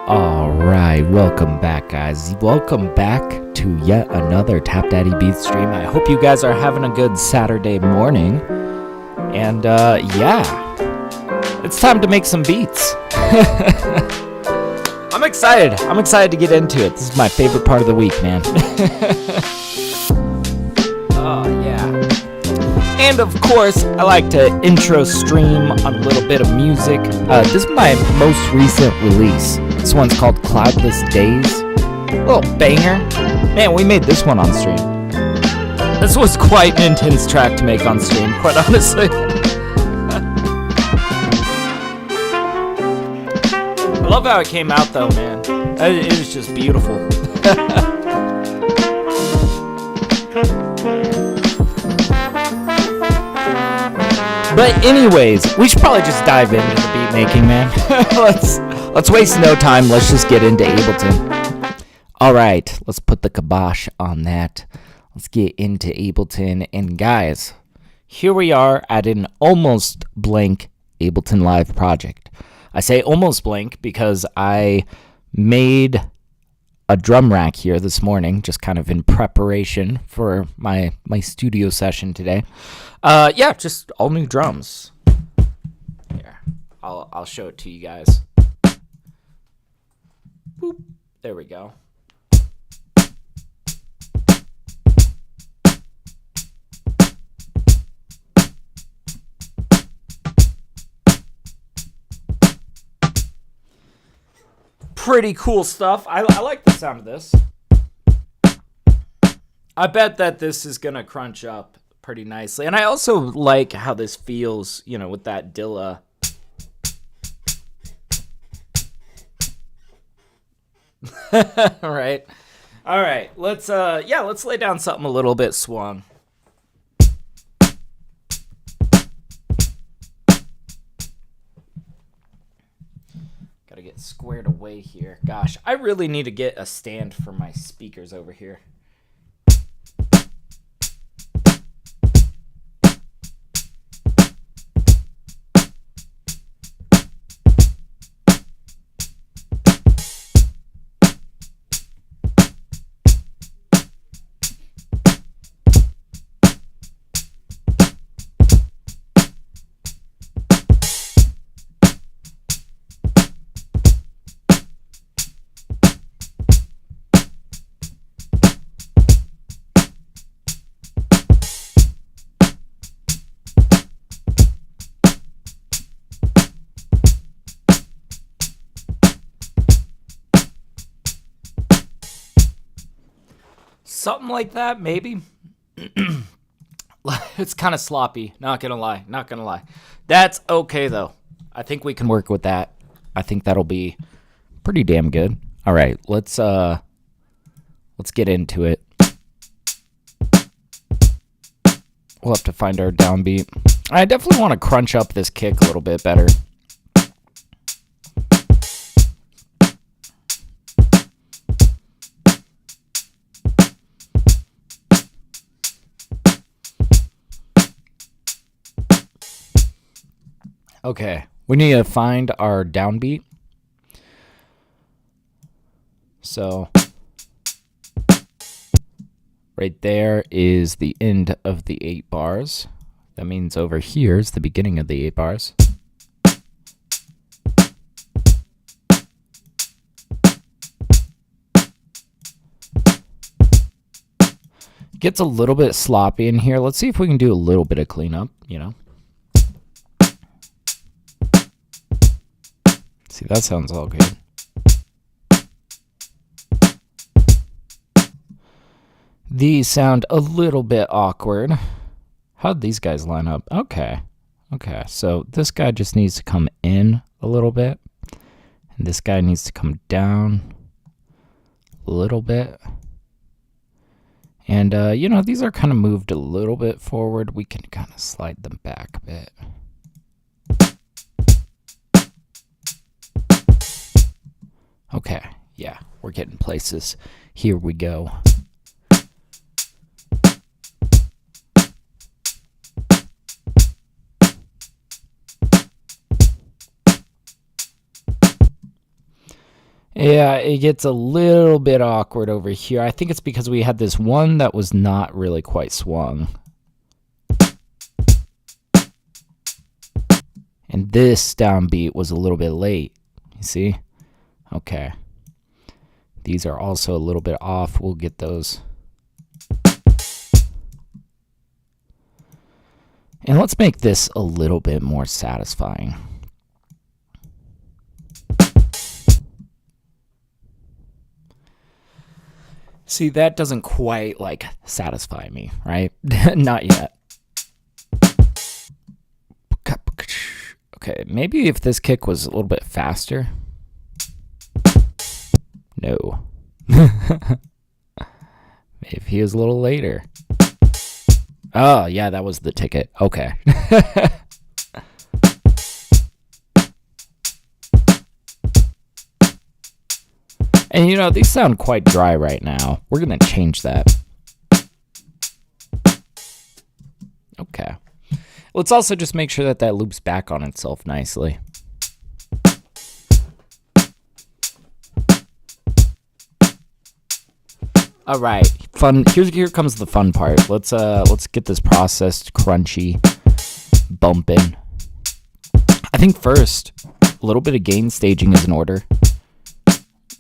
All right, welcome back, guys. Welcome back to yet another TapDaddyBeats stream. I hope you guys are having a good Saturday morning. And it's time to make some beats. I'm excited. I'm excited to get into it. This is my favorite part of the week, man. Oh, yeah. And of course, I like to intro stream on a little bit of music. This is my most recent release. This one's called Cloudless Days. Little banger. Man, we made this one on stream. This was quite an intense track to make on stream, quite honestly. I love how it came out though, man. It was just beautiful. But anyways, we should probably just dive into the beat making, man. Let's waste no time. Let's just get into Ableton. All right, let's put the kibosh on that. Let's get into Ableton. And guys, here we are at an almost blank Ableton Live project. I say almost blank because I made a drum rack here this morning, just kind of in preparation for my studio session today. Just all new drums. Here, I'll show it to you guys. Boop. There we go. Pretty cool stuff. I like the sound of this. I bet that this is gonna crunch up pretty nicely. And I also like how this feels, with that Dilla. All right. Let's lay down something a little bit swung. Gotta get squared away here. Gosh, I really need to get a stand for my speakers over here. Something like that, maybe. It's kind of sloppy, not gonna lie. That's okay, though. I think we can work with that. I think that'll be pretty damn good. All right, let's get into it. We'll have to find our downbeat. I definitely want to crunch up this kick a little bit better. Okay, we need to find our downbeat. So, right there is the end of the 8 bars. That means over here is the beginning of the 8 bars. Gets a little bit sloppy in here. Let's see if we can do a little bit of cleanup, See, that sounds all good. These sound a little bit awkward. How'd these guys line up? Okay, so this guy just needs to come in a little bit. And this guy needs to come down a little bit. And, these are kind of moved a little bit forward. We can kind of slide them back a bit. Okay, yeah, we're getting places. Here we go. Yeah, it gets a little bit awkward over here. I think it's because we had this one that was not really quite swung. And this downbeat was a little bit late. You see? Okay. These are also a little bit off. We'll get those. And let's make this a little bit more satisfying. See, that doesn't quite like satisfy me, right? Not yet. Okay, maybe if this kick was a little bit faster. No. If he was a little later. Oh, yeah, that was the ticket. Okay. And you know, these sound quite dry right now. We're going to change that. Okay. Let's also just make sure that that loops back on itself nicely. All right, fun. Here comes the fun part. Let's get this processed, crunchy, bumping. I think first, a little bit of gain staging is in order.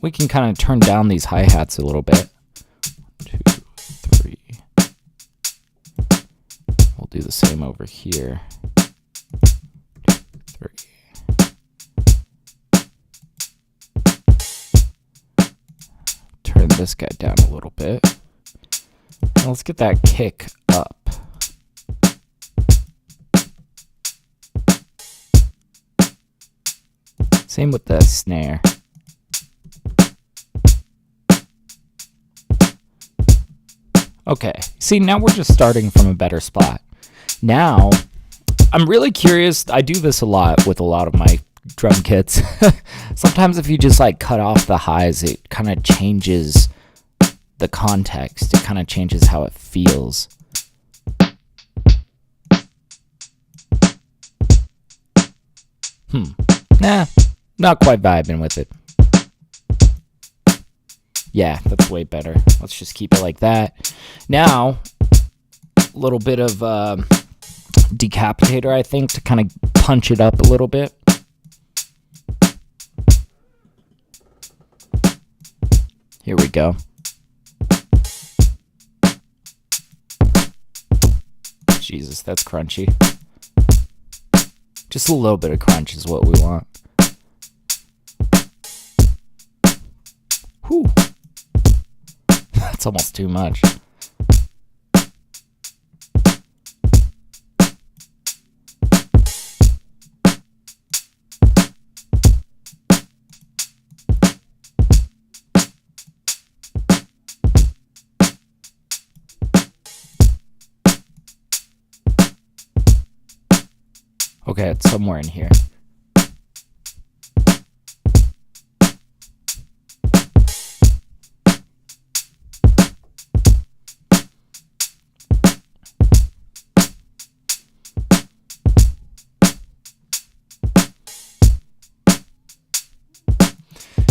We can kind of turn down these hi-hats a little bit. 1, 2, 3. We'll do the same over here. 2, 3. Turn this guy down a little bit. And let's get that kick up. Same with the snare. Okay, see, now we're just starting from a better spot. Now, I'm really curious. I do this a lot with a lot of my drum kits. Sometimes if you just like cut off the highs, it kind of changes the context. It kind of changes how it feels. Nah, not quite vibing with it. Yeah, that's way better. Let's just keep it like that. Now, a little bit of decapitator, I think, to kind of punch it up a little bit. Here we go. Jesus, that's crunchy. Just a little bit of crunch is what we want. Whew. That's almost too much. Okay, it's somewhere in here.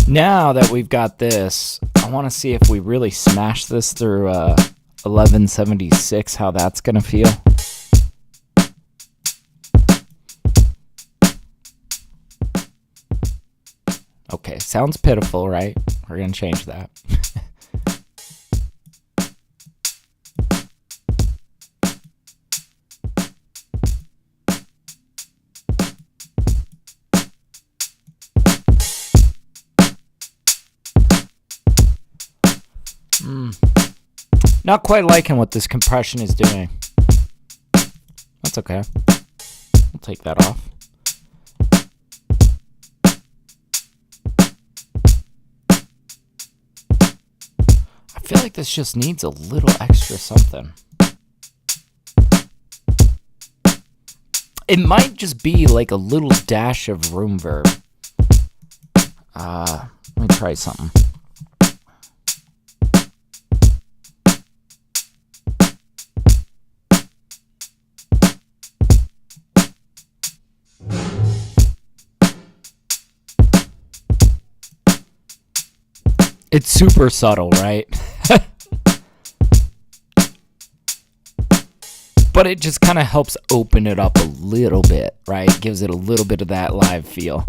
Now that we've got this, I want to see if we really smash this through 1176, how that's going to feel. Okay, sounds pitiful, right? We're going to change that. Not quite liking what this compression is doing. That's okay. We'll take that off. I feel like this just needs a little extra something. It might just be like a little dash of room verb. Let me try something. It's super subtle, right? But it just kind of helps open it up a little bit, right? Gives it a little bit of that live feel.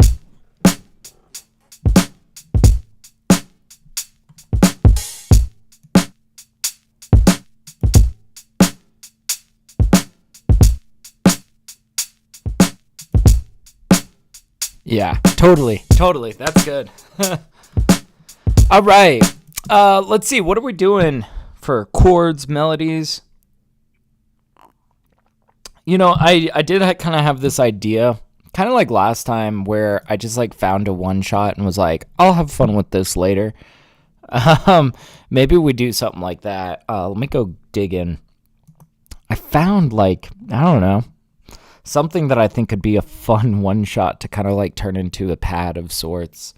Yeah, totally. That's good. All right. Let's see. What are we doing for chords, melodies? You know, I did kind of have this idea, kind of like last time, where I just like found a one shot and was like, I'll have fun with this later. Maybe we do something like that. Let me go dig in. I found like, I don't know, something that I think could be a fun one shot to kind of like turn into a pad of sorts.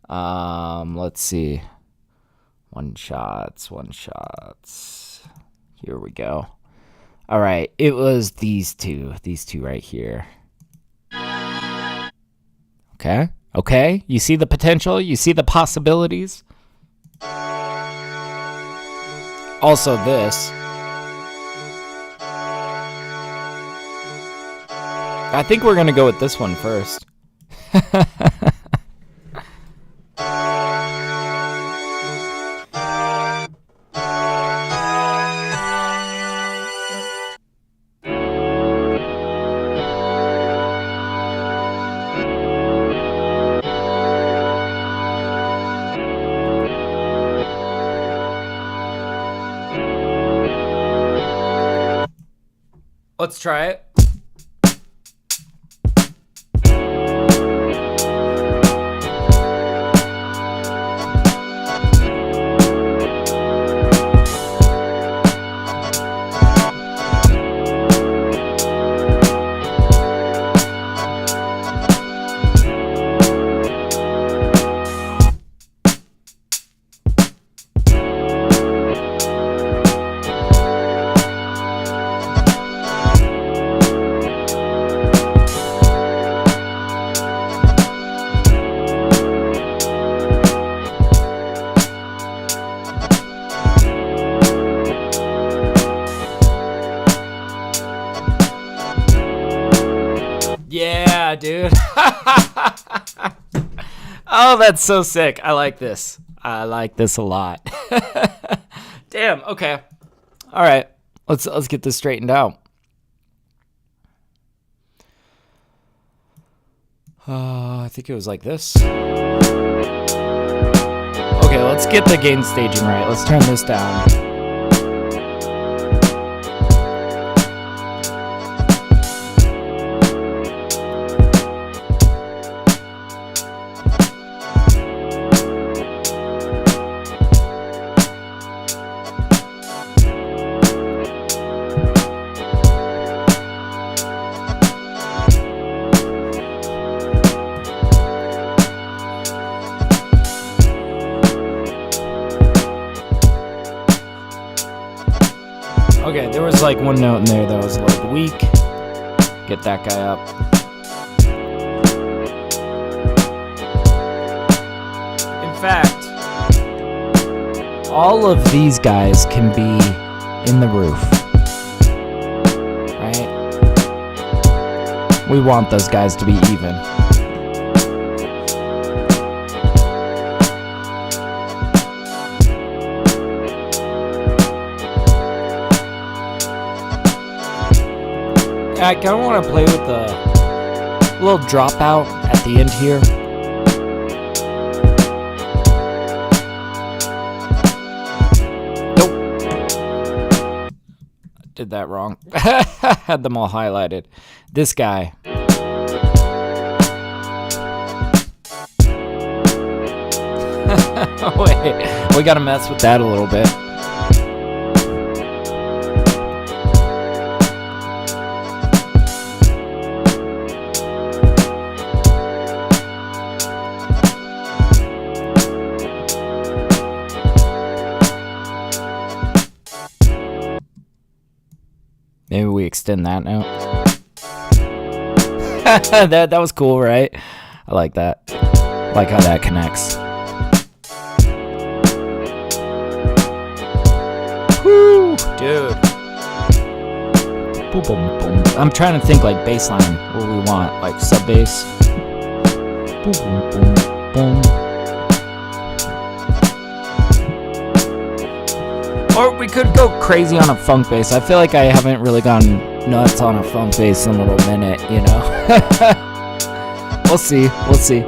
Let's see. One shots. Here we go. All right, it was these two right here. Okay. You see the potential? You see the possibilities? Also this. I think we're going to go with this one first. Let's try it. Yeah, dude. Oh, that's so sick. I like this. I like this a lot. Damn. Okay. All right. Let's get this straightened out. I think it was like this. Okay, let's get the gain staging right. Let's turn this down. Okay, there was like one note in there that was a little weak. Get that guy up. In fact, all of these guys can be in the roof. Right? We want those guys to be even. I kind of want to play with the little dropout at the end here. Nope. Did that wrong. Had them all highlighted. This guy. Wait, we got to mess with that a little bit. Maybe we extend that now. that was cool, right? I like that. I like how that connects. Dude. Boom, boom, boom. I'm trying to think like bass line. What do we want? Like sub bass. Boom, boom, boom, boom. Or we could go crazy on a funk bass. I feel like I haven't really gone nuts on a funk bass in a little minute, you know? We'll see. We'll see.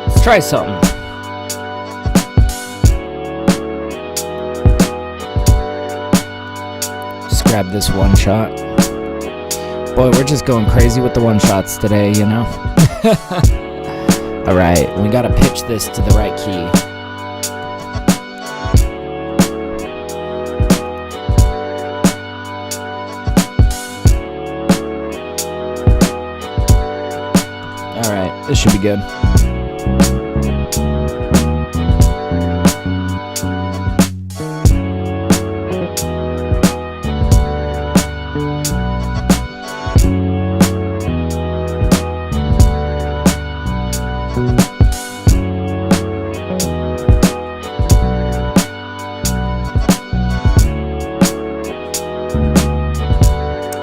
Let's try something. Just grab this one shot. Boy, we're just going crazy with the one shots today, you know? Alright, we gotta pitch this to the right key. Alright, this should be good.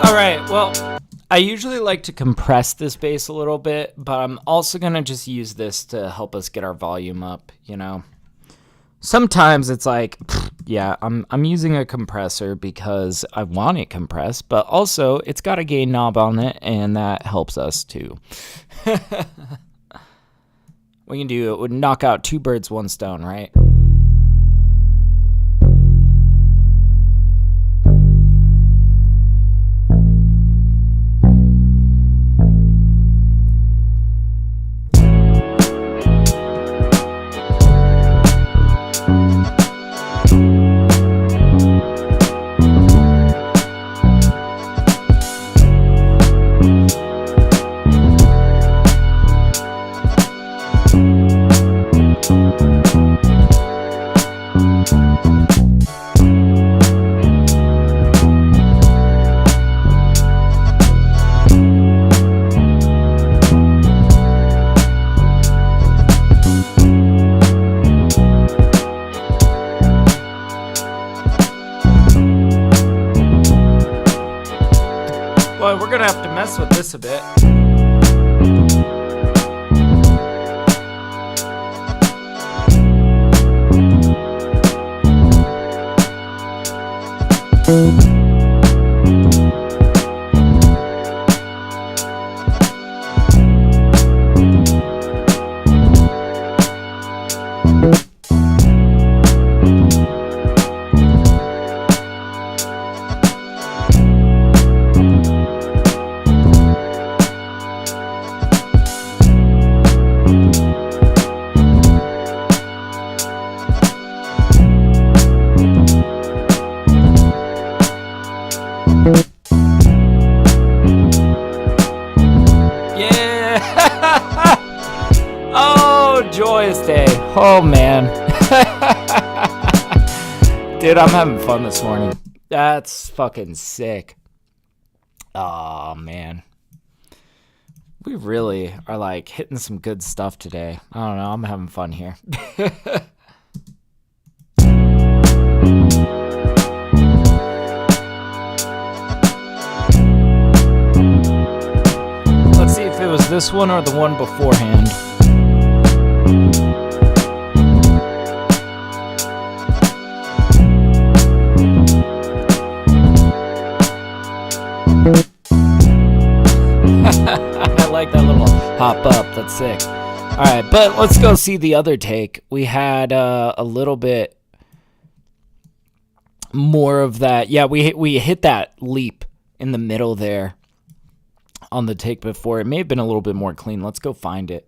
Alright, well, I usually like to compress this bass a little bit, but I'm also going to just use this to help us get our volume up, you know. Sometimes it's like, yeah, I'm using a compressor because I want it compressed, but also it's got a gain knob on it, and that helps us too. We can do it would knock out two birds, one stone, right? Boy, we're gonna have to mess with this a bit. Oh, joyous day. Oh, man. Dude, I'm having fun this morning. That's fucking sick. Oh, man. We really are, like, hitting some good stuff today. I don't know. I'm having fun here. Let's see if it was this one or the one beforehand. I like that little hop up. That's sick. All right, but let's go see the other take. We had a little bit more of that. Yeah, we hit that leap in the middle there on the take before. It may have been a little bit more clean. Let's go find it.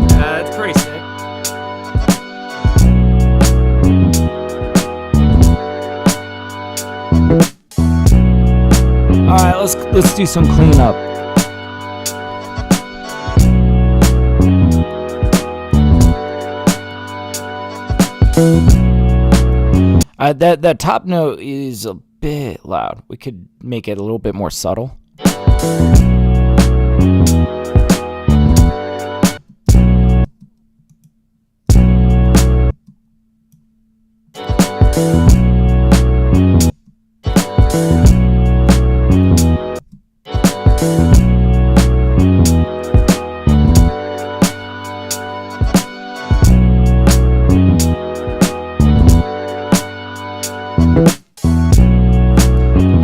That's pretty sick. let's do some cleanup. That top note is a bit loud. We could make it a little bit more subtle.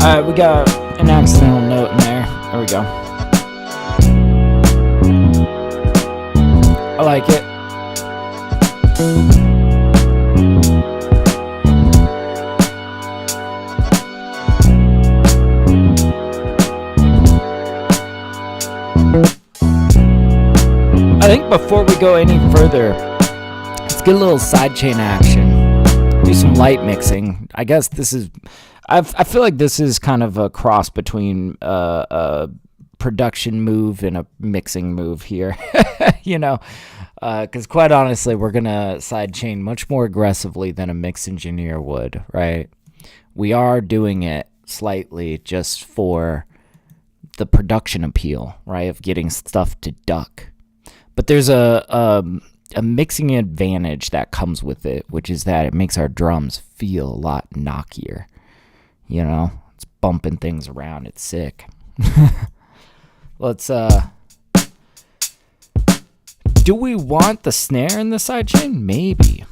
Alright, we got an accidental note in there. There we go. I like it. I think before we go any further, let's get a little sidechain action. Do some light mixing. I guess this is... I feel like this is kind of a cross between a production move and a mixing move here, you know, because quite honestly, we're going to sidechain much more aggressively than a mix engineer would, right? We are doing it slightly just for the production appeal, right, of getting stuff to duck. But there's a mixing advantage that comes with it, which is that it makes our drums feel a lot knockier. You know, it's bumping things around. It's sick. Let's, do we want the snare in the sidechain? Maybe.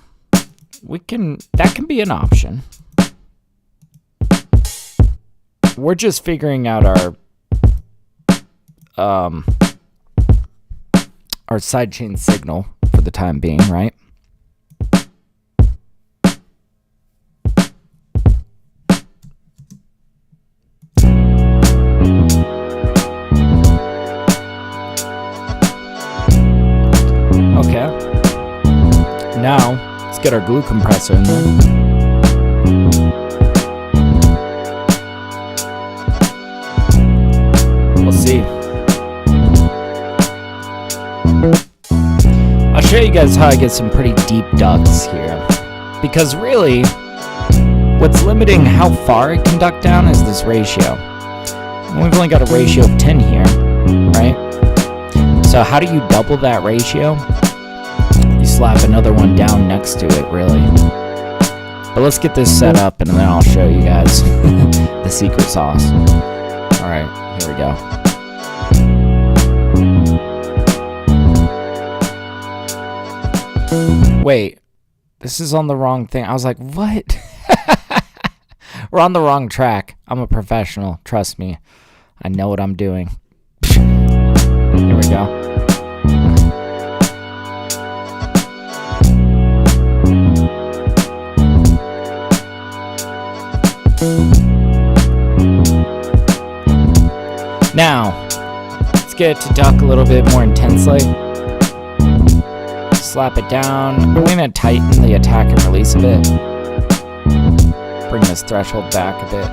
That can be an option. We're just figuring out our sidechain signal for the time being, right? Now, let's get our glue compressor in there. We'll see. I'll show you guys how I get some pretty deep ducks here. Because really, what's limiting how far it can duck down is this ratio. And we've only got a ratio of 10 here, right? So how do you double that ratio? Slap another one down next to it, really. But let's get this set up and then I'll show you guys the secret sauce. Alright, here we go. Wait, this is on the wrong thing. I was like, what? We're on the wrong track. I'm a professional, trust me. I know what I'm doing. Here we go. Now, let's get it to duck a little bit more intensely. Slap it down. I'm going to tighten the attack and release a bit. Bring this threshold back a bit.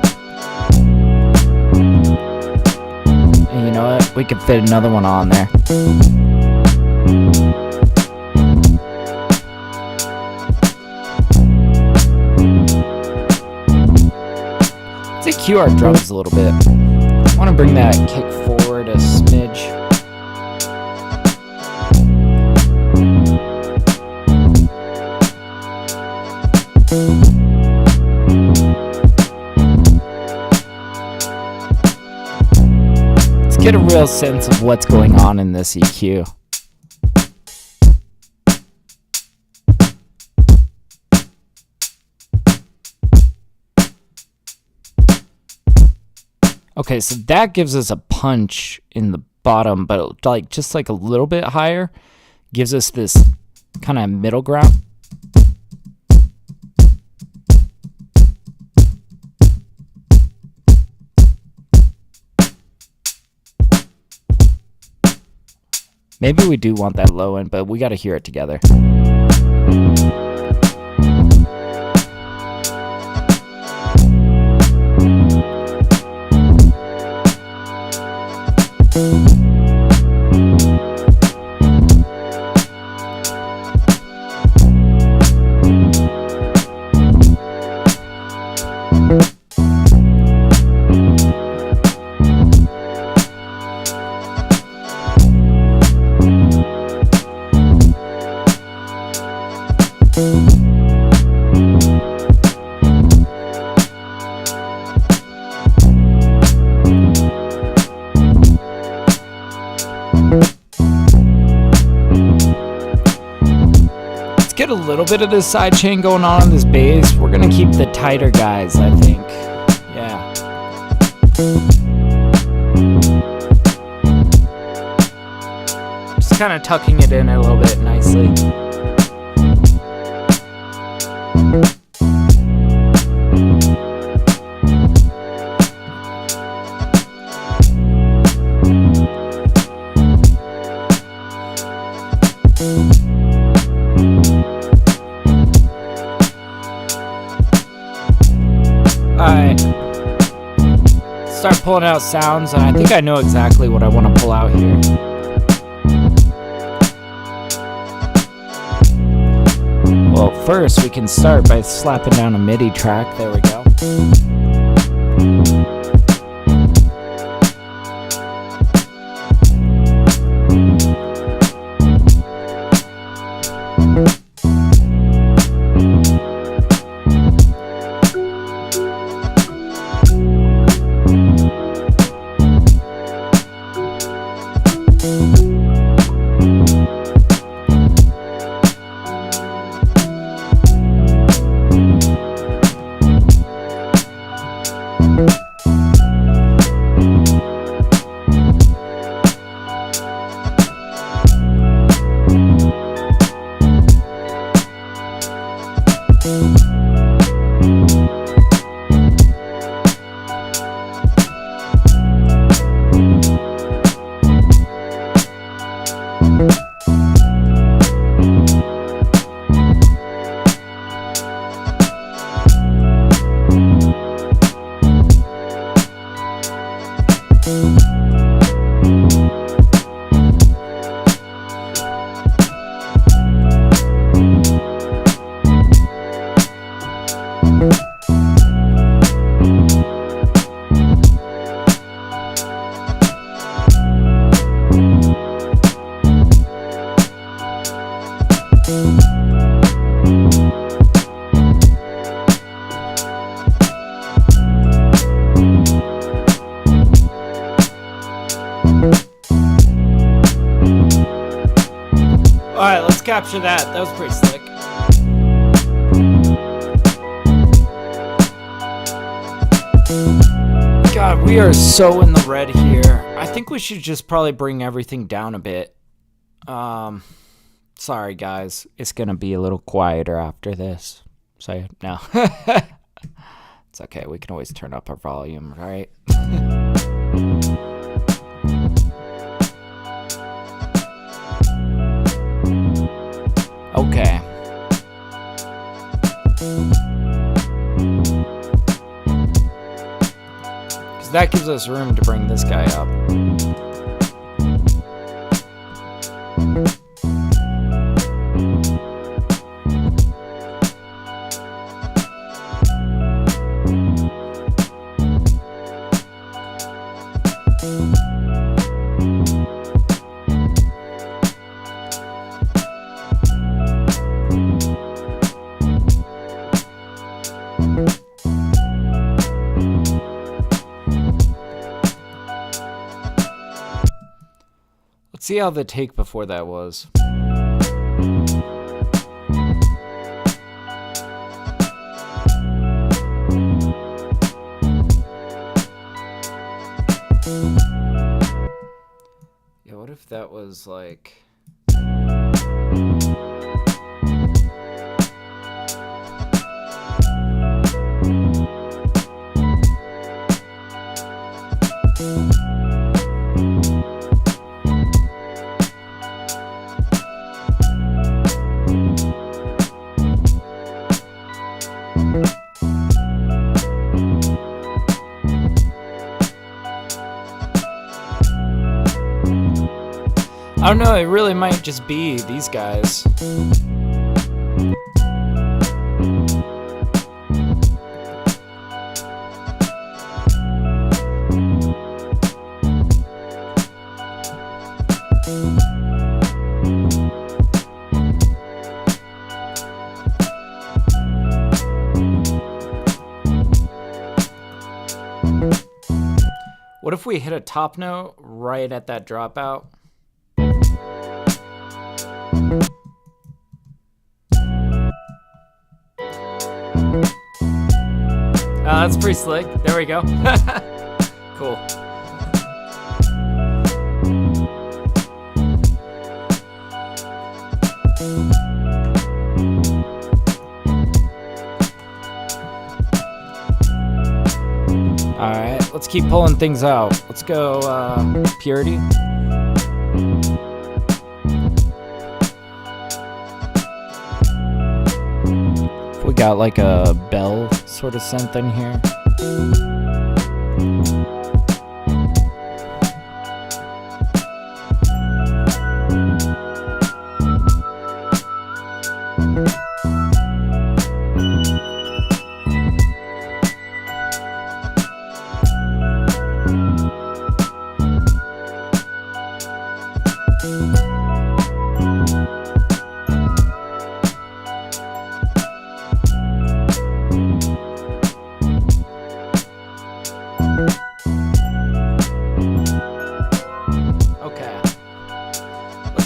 And you know what? We could fit another one on there. Let's EQ our drums a little bit. I want to bring that kick forward a smidge. Let's get a real sense of what's going on in this EQ. Okay, so that gives us a punch in the bottom, but like just like a little bit higher gives us this kind of middle ground. Maybe we do want that low end, but we got to hear it together. Get a little bit of this side chain going on this bass. We're gonna keep the tighter guys, I think. Yeah. Just kind of tucking it in a little bit nicely. Alright, start pulling out sounds, and I think I know exactly what I want to pull out here. Well, first we can start by slapping down a MIDI track. There we go. Alright, let's capture that. That was pretty slick. God, we are so in the red here. I think we should just probably bring everything down a bit. Sorry guys, it's gonna be a little quieter after this. So no. It's okay, we can always turn up our volume, right? Okay. Because that gives us room to bring this guy up. Let's see how the take before that was. Yeah, what if that was like... I don't know, it really might just be these guys. What if we hit a top note right at that dropout? That's pretty slick. There we go. Cool. Alright, let's keep pulling things out. Let's go purity. We got like a bell sort of synth in here.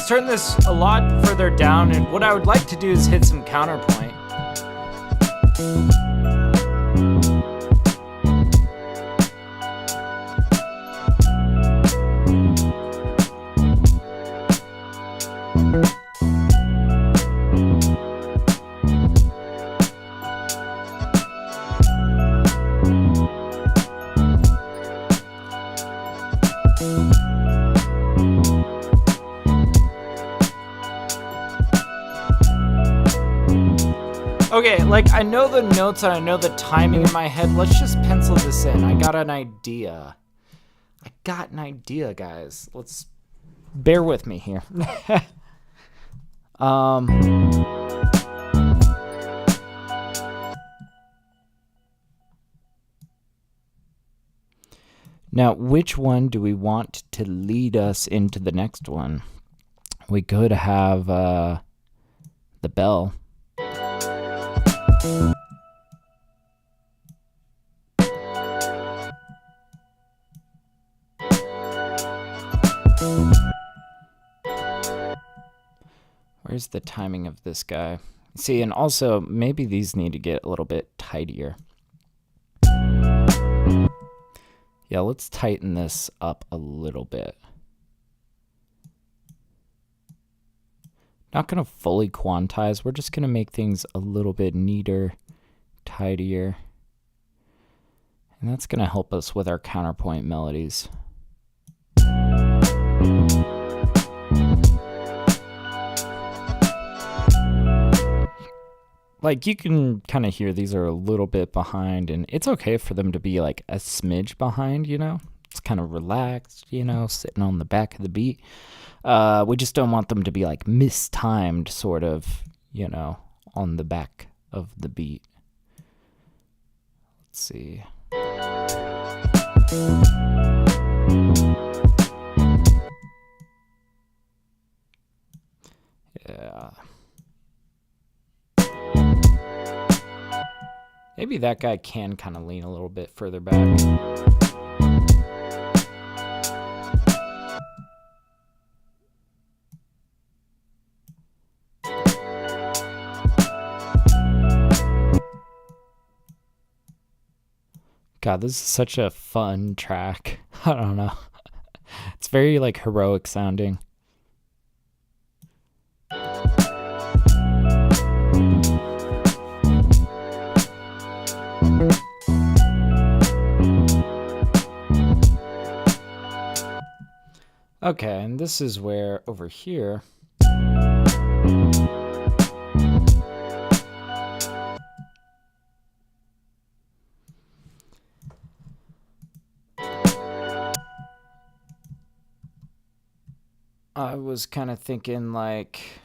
Turn this a lot further down, and what I would like to do is hit some counterpoint. Okay, like, I know the notes and I know the timing in my head. Let's just pencil this in. I got an idea. Guys. Let's bear with me here. Now, which one do we want to lead us into the next one? We could have the bell. Where's the timing of this guy? See, and also maybe these need to get a little bit tidier. Yeah, let's tighten this up a little bit. Not going to fully quantize. We're just going to make things a little bit neater, tidier. And that's going to help us with our counterpoint melodies. Like, you can kind of hear these are a little bit behind, and it's okay for them to be like a smidge behind, you know? It's kind of relaxed, you know, sitting on the back of the beat. We just don't want them to be like mistimed, sort of, you know, on the back of the beat. Let's see. Yeah. Maybe that guy can kind of lean a little bit further back. God, this is such a fun track. I don't know. It's very like heroic sounding. Okay, and this is where over here I was kind of thinking like...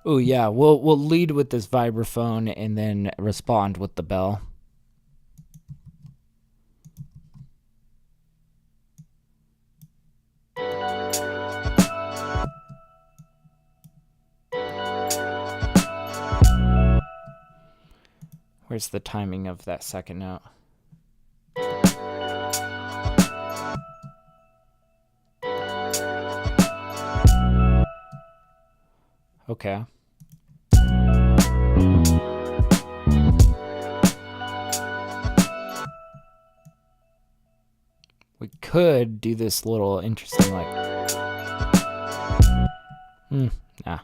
Oh yeah, we'll lead with this vibraphone and then respond with the bell. Where's the timing of that second note? Okay. We could do this little interesting like... nah.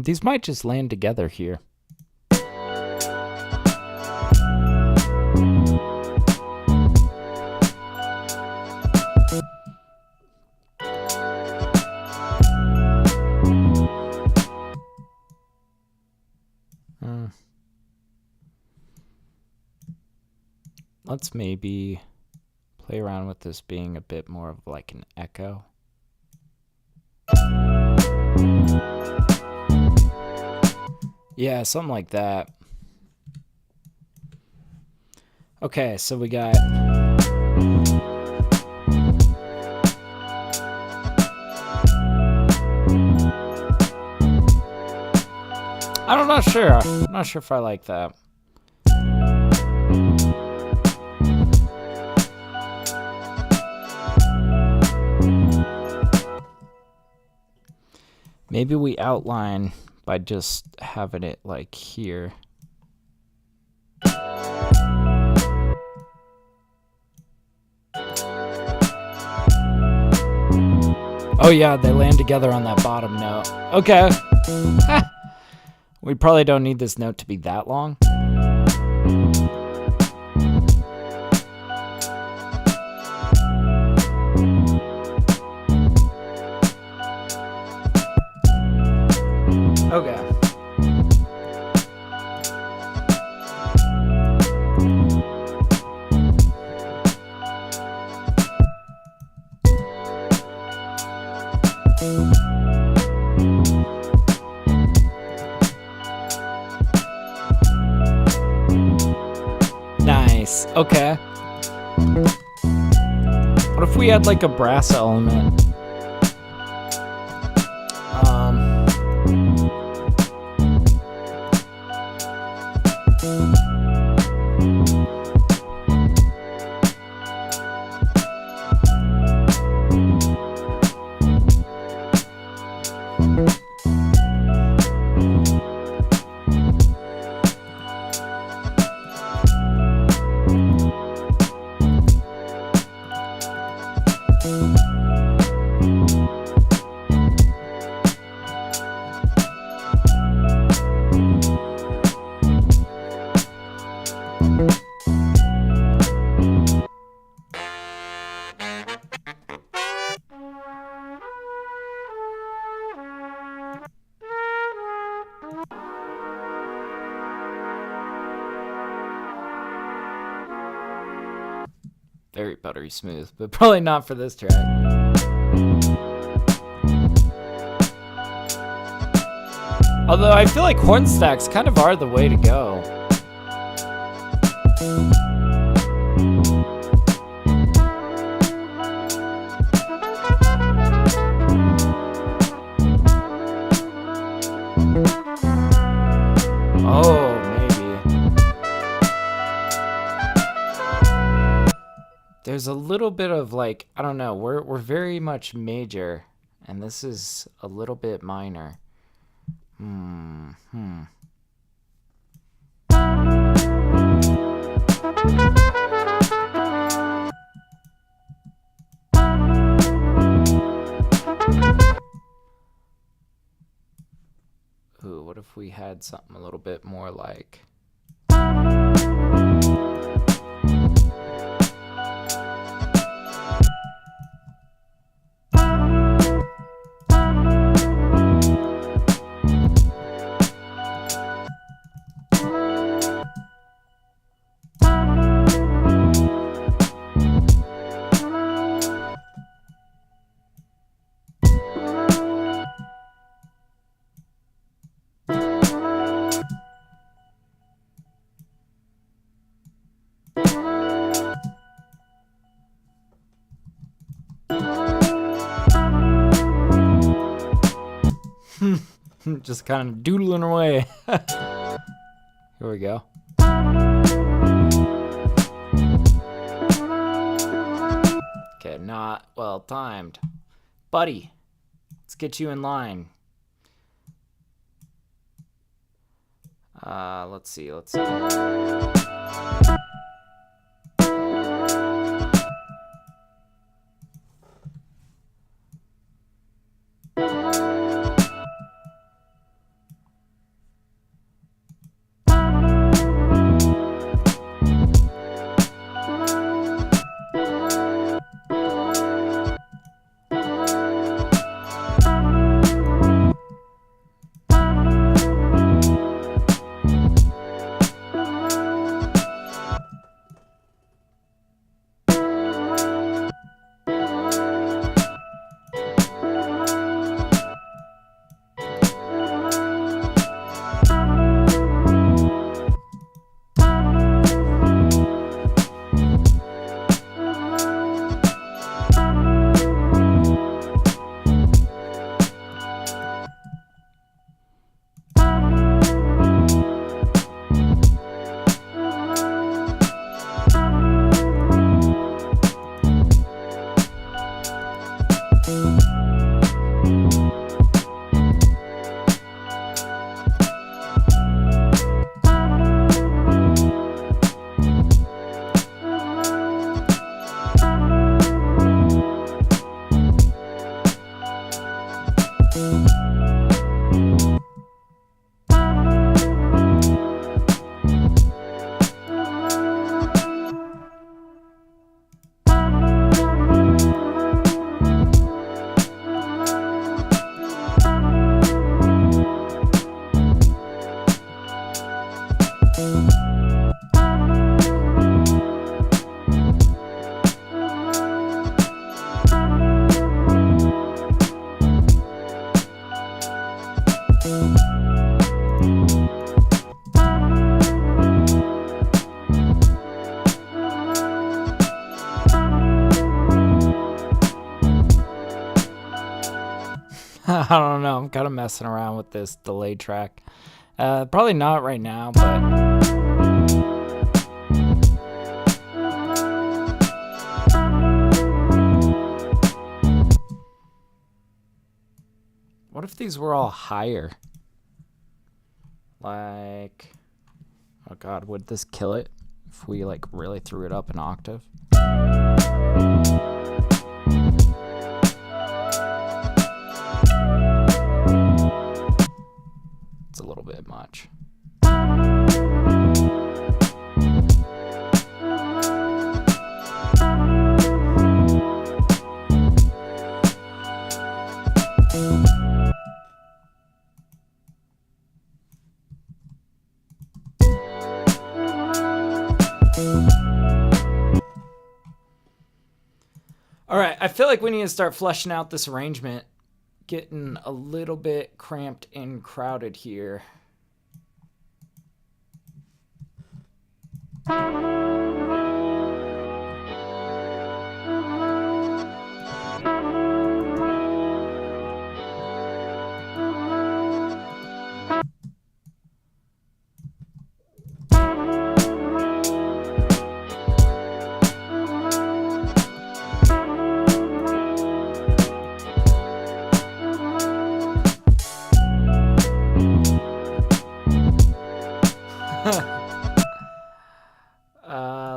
These might just land together here. Let's maybe play around with this being a bit more of like an echo. Yeah, something like that. Okay, so we got... I'm not sure. I'm not sure if I like that. Maybe we outline by just having it like here. Oh yeah, they land together on that bottom note. Okay. We probably don't need this note to be that long. Okay. Nice. Okay. What if we had like a brass element? Very buttery smooth, but probably not for this track. Although I feel like horn stacks kind of are the way to go. Oh, there's a little bit of like, I don't know, we're very much major, and this is a little bit minor. if we had something a little bit more like... Just kind of doodling away. Here we go. Okay, not well timed. Buddy, let's get you in line. Let's see. I don't know. I'm kind of messing around with this delay track. Probably not right now, but... What if these were all higher? Like... Oh god, would this kill it if we like really threw it up an octave? It's a little bit much. All right, I feel like we need to start fleshing out this arrangement. Getting a little bit cramped and crowded here.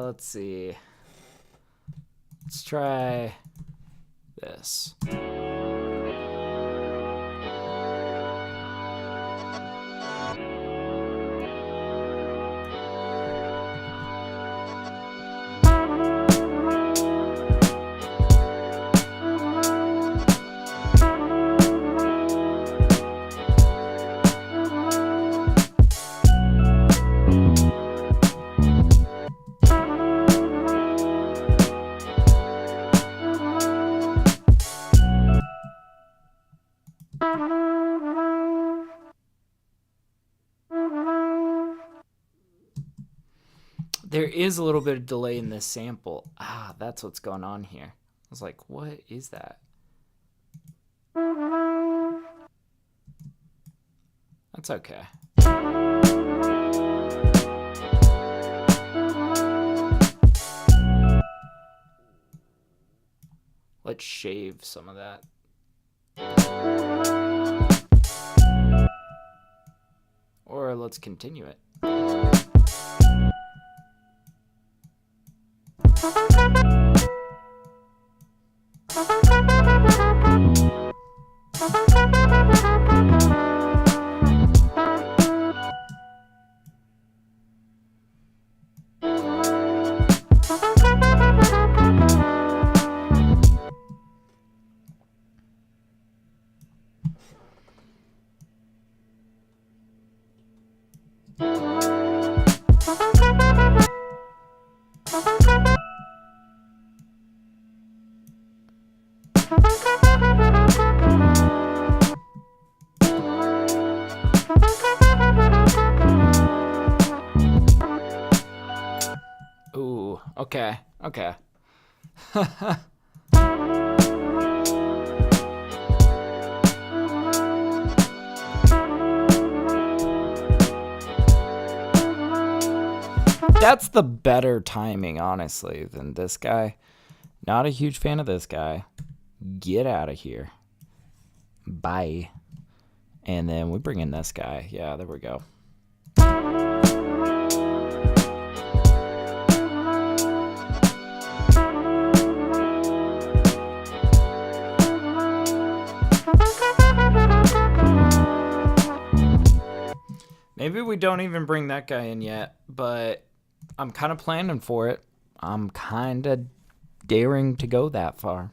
Let's see. Let's try this. There is a little bit of delay in this sample. Ah, that's what's going on here. I was like, what is that? That's okay. Let's shave some of that. Or let's continue it. Ooh, okay. That's the better timing, honestly, than this guy. Not a huge fan of this guy. Get out of here. Bye. And then we bring in this guy. Yeah, there we go. Maybe we don't even bring that guy in yet, but I'm kind of planning for it. I'm kind of daring to go that far.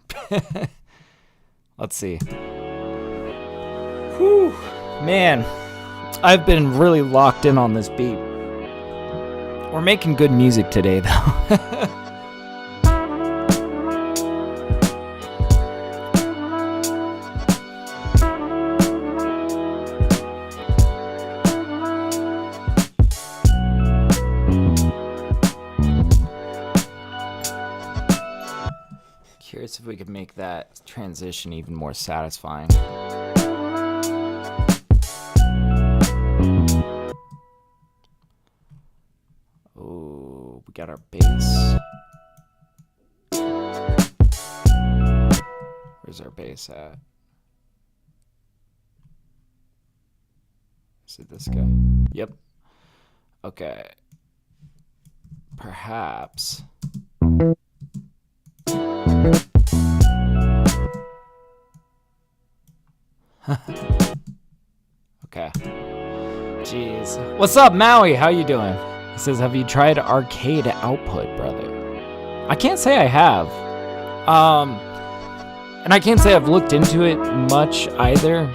Let's see. Whew. Man, I've been really locked in on this beat. We're making good music today, though. Curious if we could make that transition even more satisfying. Oh, we got our bass. Where's our bass at? Is it this guy? Yep. Okay. Perhaps. Okay. Jeez. What's up, Maui? How you doing? He says, have you tried arcade output, brother? I can't say I have. And I can't say I've looked into it much either.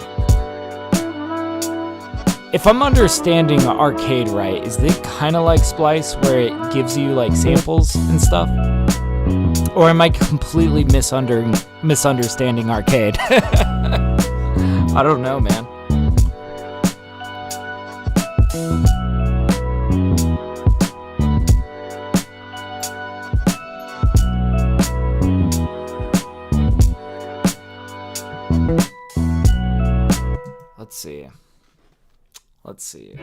If I'm understanding arcade right, is it kind of like Splice where it gives you like samples and stuff? Or am I completely misunderstanding arcade? I don't know, man. Let's see.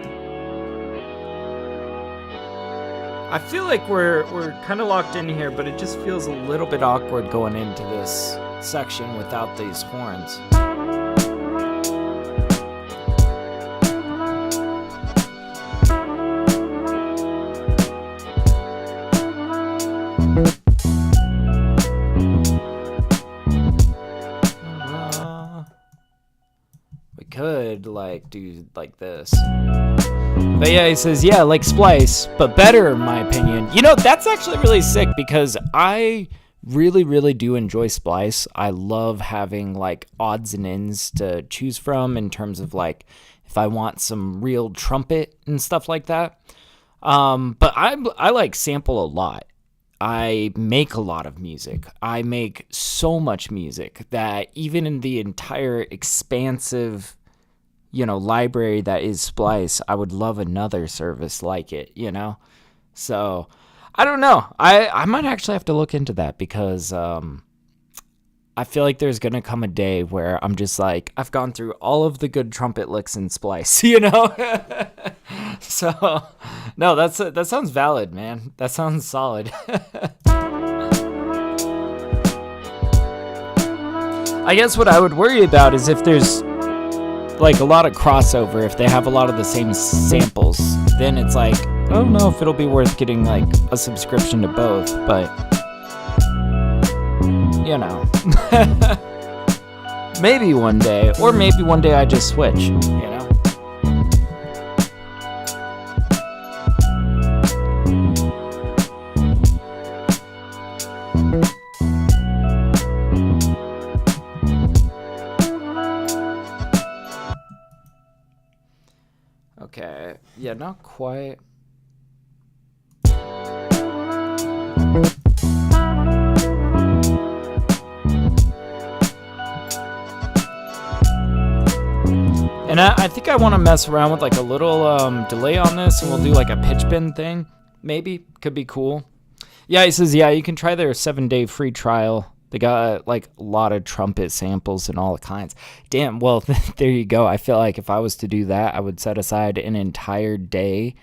I feel like we're kind of locked in here, but it just feels a little bit awkward going into this section without these horns. We could like do like this. But yeah, he says, yeah, like Splice, but better in my opinion. You know, that's actually really sick because I really do enjoy Splice. I love having like odds and ends to choose from in terms of like if I want some real trumpet and stuff like that. But I like sample a lot. I make a lot of music. I make so much music that even in the entire expansive, you know, library that is Splice, I would love another service like it, you know? So I don't know. I might actually have to look into that because I feel like there's going to come a day where I'm just like, I've gone through all of the good trumpet licks in Splice, you know? So, no, that sounds valid, man. That sounds solid. I guess what I would worry about is if there's like a lot of crossover, if they have a lot of the same samples, then it's like, I don't know if it'll be worth getting like a subscription to both, but you know. Maybe one day, or maybe one day I just switch, you know. Okay, yeah, not quite. And I think I want to mess around with like a little delay on this, and we'll do like a pitch bend thing. Maybe. Could be cool. Yeah, he says, yeah, you can try their 7-day free trial. They got like a lot of trumpet samples and all kinds. Damn, well, there you go. I feel like if I was to do that, I would set aside an entire day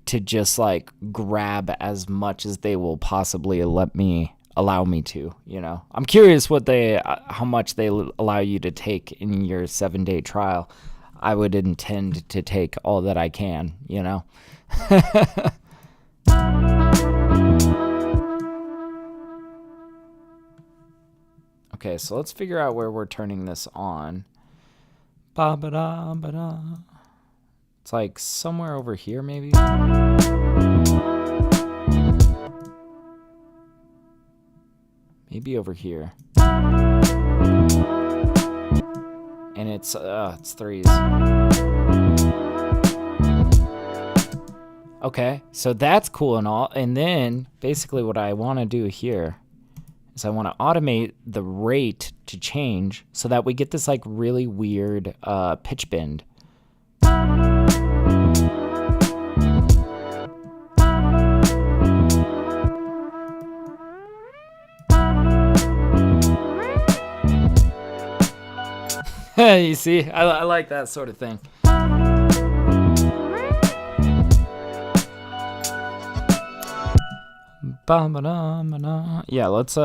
to just like grab as much as they will possibly allow me to, you know. I'm curious how much they allow you to take in your 7-day trial. I would intend to take all that I can, you know. Okay, so let's figure out where we're turning this on. Ba-ba-da-ba-da. It's like somewhere over here, maybe. Maybe over here. And it's threes. Okay, so that's cool and all. And then basically what I want to do here is I want to automate the rate to change so that we get this like really weird pitch bend. You see, I like that sort of thing. Yeah, let's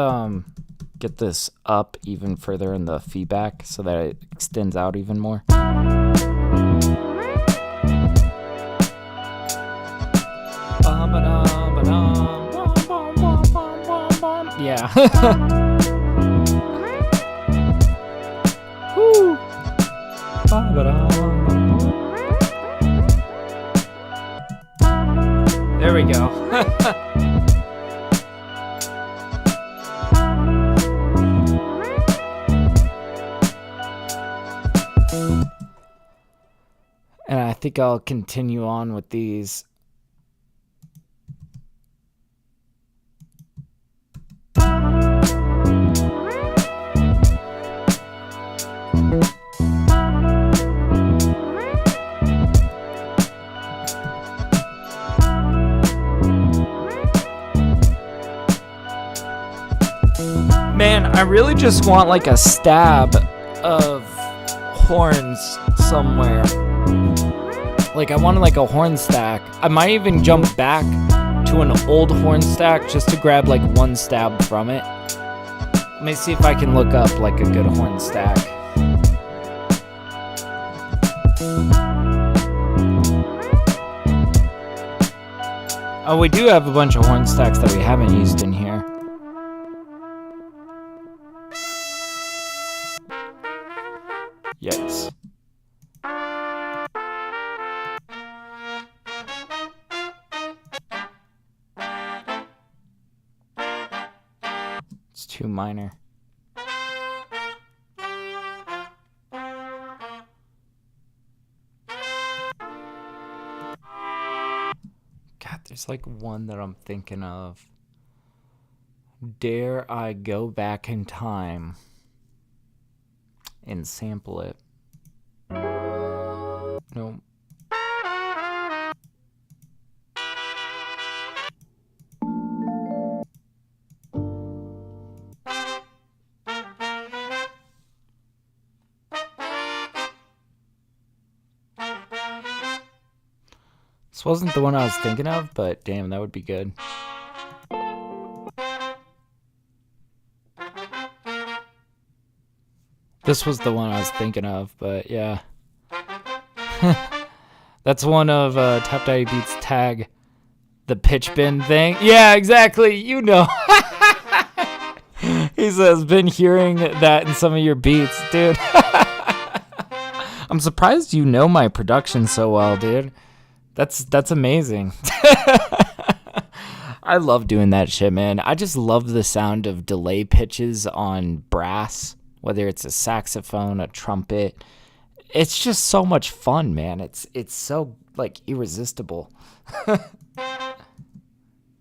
get this up even further in the feedback so that it extends out even more. Yeah. Woo. There we go. And I think I'll continue on with these. Man, I really just want like a stab of horns somewhere. Like I wanted like a horn stack. I might even jump back to an old horn stack just to grab like one stab from it. Let me see if I can look up like a good horn stack. Oh, we do have a bunch of horn stacks that we haven't used in here. Yikes. It's too minor. God, there's like one that I'm thinking of. Dare I go back in time and sample it? No. This wasn't the one I was thinking of, but damn, that would be good. This was the one I was thinking of, but yeah. That's one of TapDaddyBeats tag, the pitch bin thing. Yeah, exactly. You know. He says, been hearing that in some of your beats, dude. I'm surprised you know my production so well, dude. That's amazing. I love doing that shit, man. I just love the sound of delay pitches on brass, whether it's a saxophone, a trumpet. It's just so much fun, man. It's so like irresistible.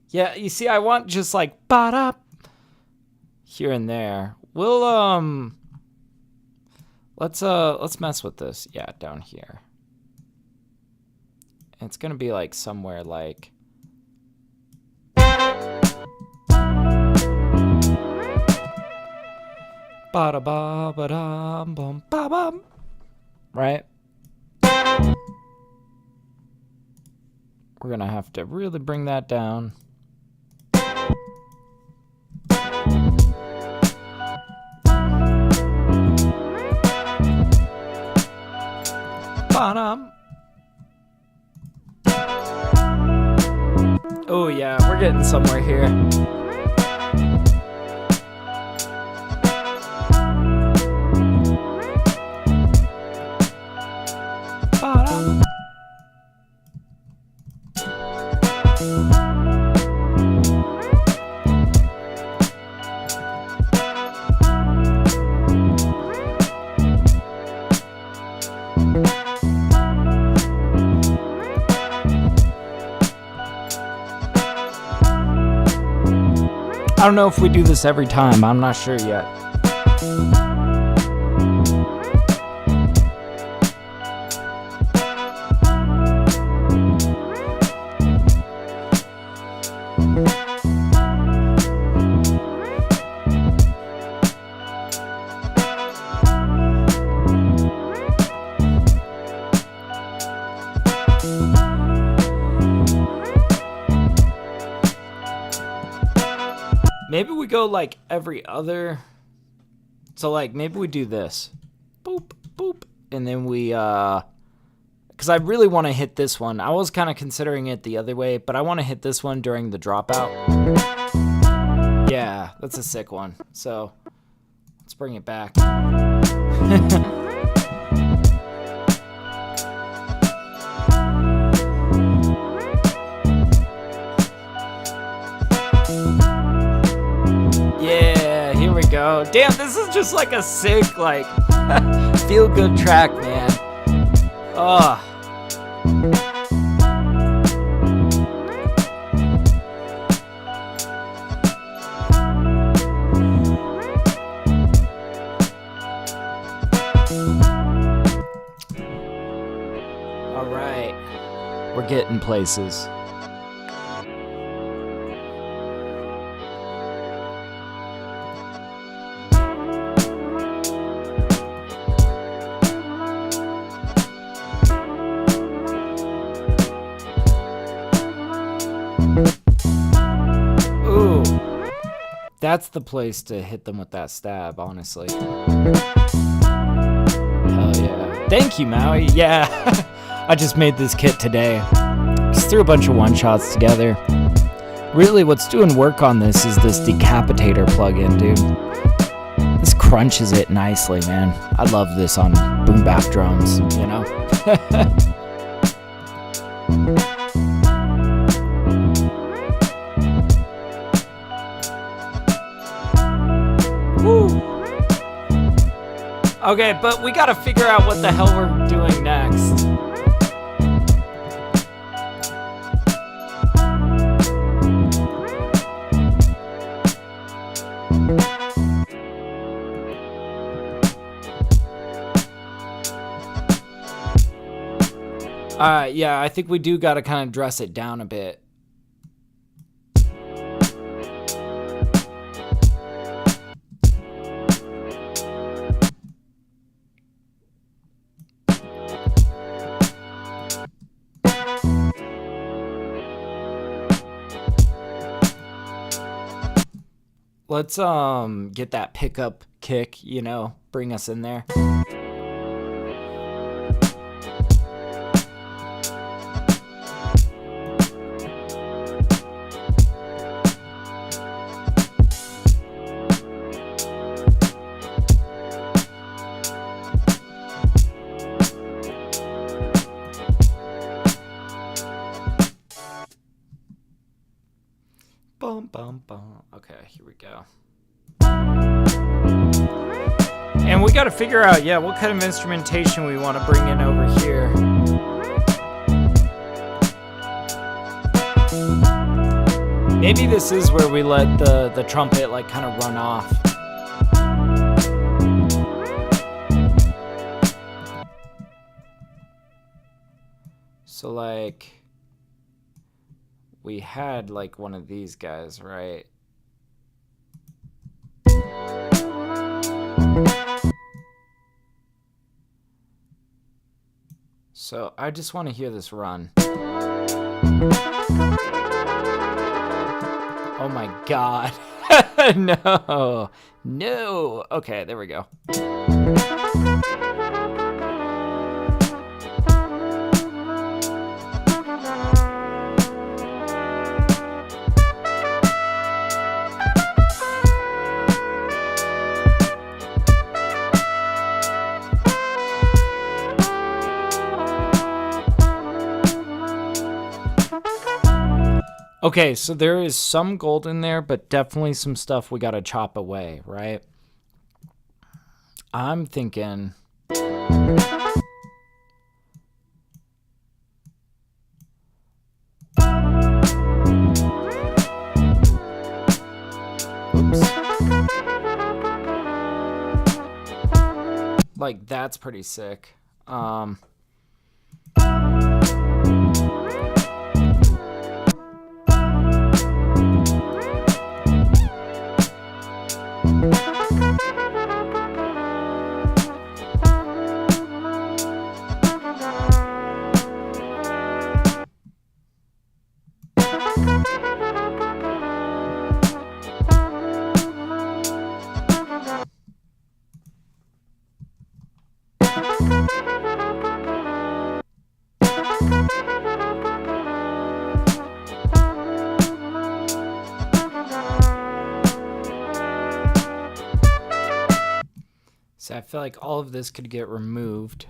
Yeah, you see, I want just like ba-da here and there. We'll let's mess with this. Yeah, down here. And it's gonna be like somewhere like ba-da ba ba-da bum ba bum. Right? We're gonna have to really bring that down. Ba-dum. Oh yeah, we're getting somewhere here. Ba-dum. I don't know if we do this every time. I'm not sure yet. Maybe we go like every other. So like maybe we do this. Boop, boop. And then we, because I really want to hit this one. I was kind of considering it the other way, but I want to hit this one during the dropout. Yeah, that's a sick one. So let's bring it back. Yeah, here we go. Damn, this is just like a sick, like, feel-good track, man. Oh. All right. We're getting places. Ooh, that's the place to hit them with that stab, honestly. Hell yeah. Thank you, Maui. Yeah, I just made this kit today. Just threw a bunch of one-shots together. Really, what's doing work on this is this decapitator plugin, dude. This crunches it nicely, man. I love this on boom bap drums, you know? Woo. Okay, but we gotta figure out what the hell we're doing next. Alright, yeah, I think we do gotta kind of dress it down a bit. Let's get that pickup kick, you know, bring us in there. Bum, bum, bum. Okay, here we go. And we got to figure out, yeah, what kind of instrumentation we want to bring in over here. Maybe this is where we let the trumpet like kind of run off. So like we had like one of these guys, right? So I just want to hear this run. Oh my God. No. No. Okay, there we go. Okay, so there is some gold in there, but definitely some stuff we gotta chop away, right? I'm thinking... Oops. Like, that's pretty sick. So I feel like all of this could get removed.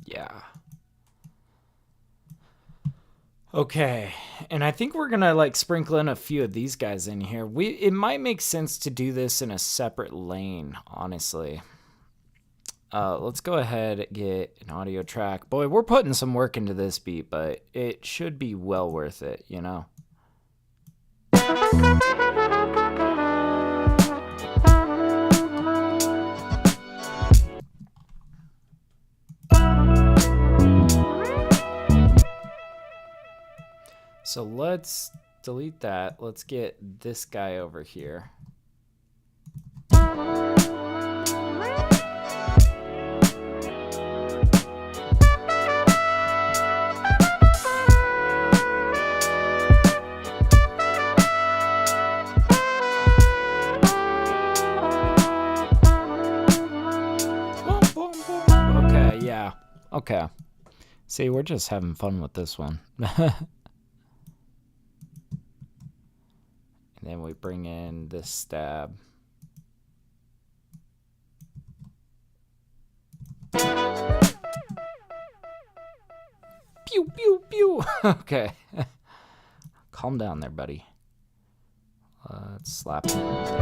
Yeah. Okay, and I think we're gonna like sprinkle in a few of these guys in here. It might make sense to do this in a separate lane, honestly. Let's go ahead and get an audio track. Boy, we're putting some work into this beat, but it should be well worth it, you know? So let's delete that. Let's get this guy over here. Okay, yeah. Okay. See, we're just having fun with this one. And then we bring in this stab. Pew, pew, pew. Okay. Calm down there, buddy. Let's slap him.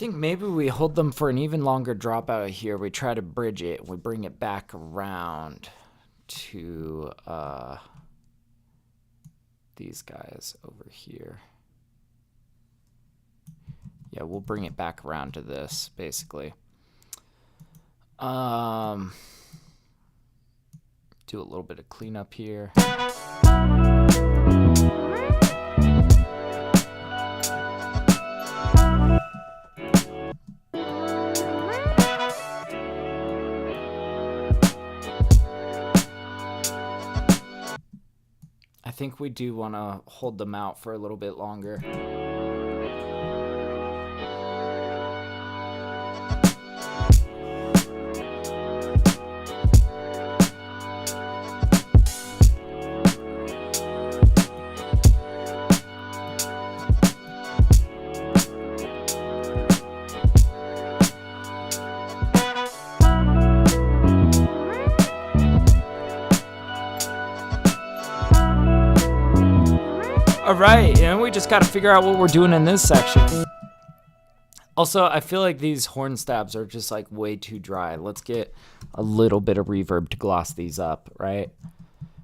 think maybe we hold them for an even longer dropout here. We try to bridge it. We bring it back around to these guys over here. Yeah, we'll bring it back around to this, basically. Do a little bit of cleanup here. I think we do want to hold them out for a little bit longer. All right, and we just got to figure out what we're doing in this section. Also, I feel like these horn stabs are just like way too dry. Let's get a little bit of reverb to gloss these up, right?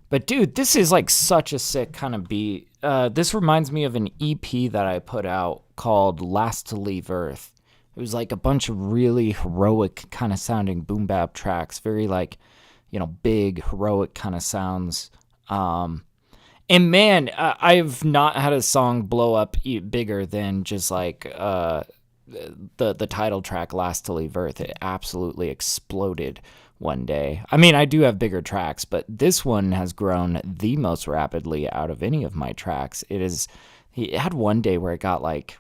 But dude, this is like such a sick kind of beat. This reminds me of an EP that I put out called Last to Leave Earth. It was like a bunch of really heroic kind of sounding boom bap tracks, very like, you know, big heroic kind of sounds. And man, I've not had a song blow up bigger than just like the title track, Last to Leave Earth. It absolutely exploded one day. I mean, I do have bigger tracks, but this one has grown the most rapidly out of any of my tracks. It had one day where it got like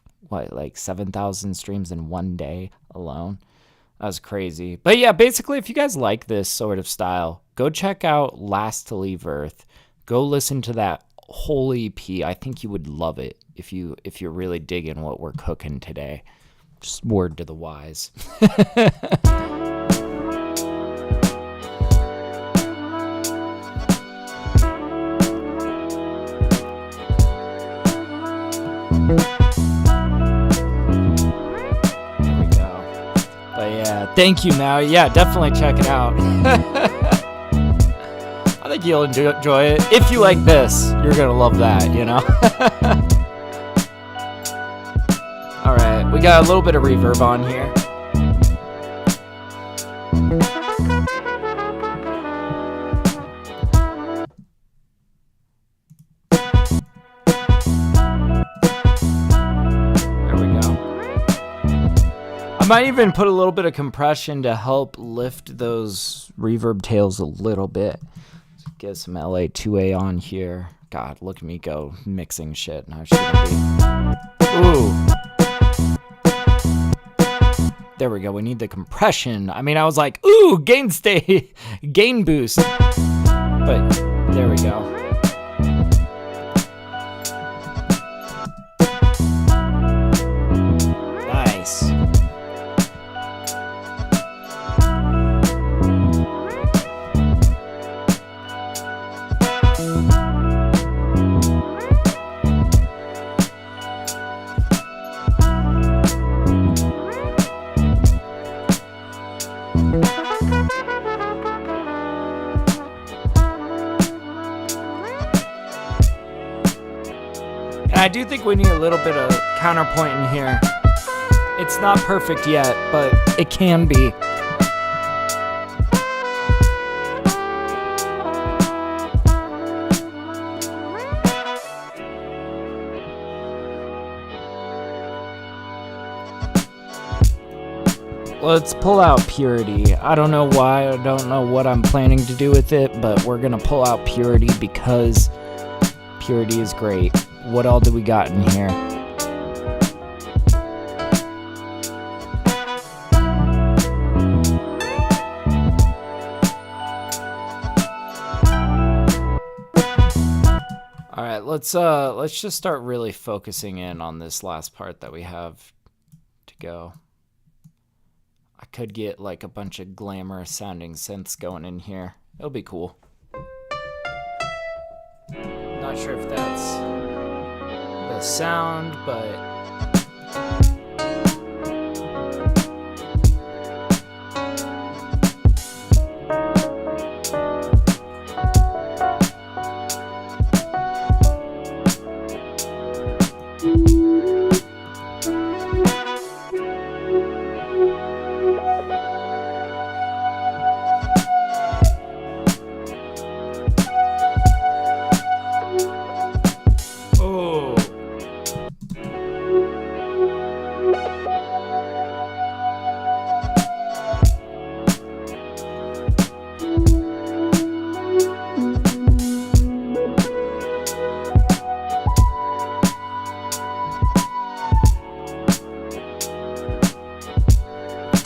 7,000 streams in one day alone. That was crazy. But yeah, basically, if you guys like this sort of style, go check out Last to Leave Earth. Go listen to that whole EP. I think you would love it if you're really digging what we're cooking today. Just word to the wise. There we go. But yeah, thank you, Maui. Yeah, definitely check it out. I think you'll enjoy it. If you like this, you're going to love that, you know? All right, we got a little bit of reverb on here. There we go. I might even put a little bit of compression to help lift those reverb tails a little bit. Get some LA2A on here. God, look at me go mixing shit. Now shouldn't be. Ooh. There we go. We need the compression. I mean, I was like, ooh, gain boost. But there we go. Nice. I do think we need a little bit of counterpoint in here. It's not perfect yet, but it can be. Let's pull out Purity. I don't know why, I don't know what I'm planning to do with it, but we're gonna pull out Purity because Purity is great. What all do we got in here? All right, let's just start really focusing in on this last part that we have to go. I could get like a bunch of glamorous sounding synths going in here. It'll be cool. Not sure if that's the sound, but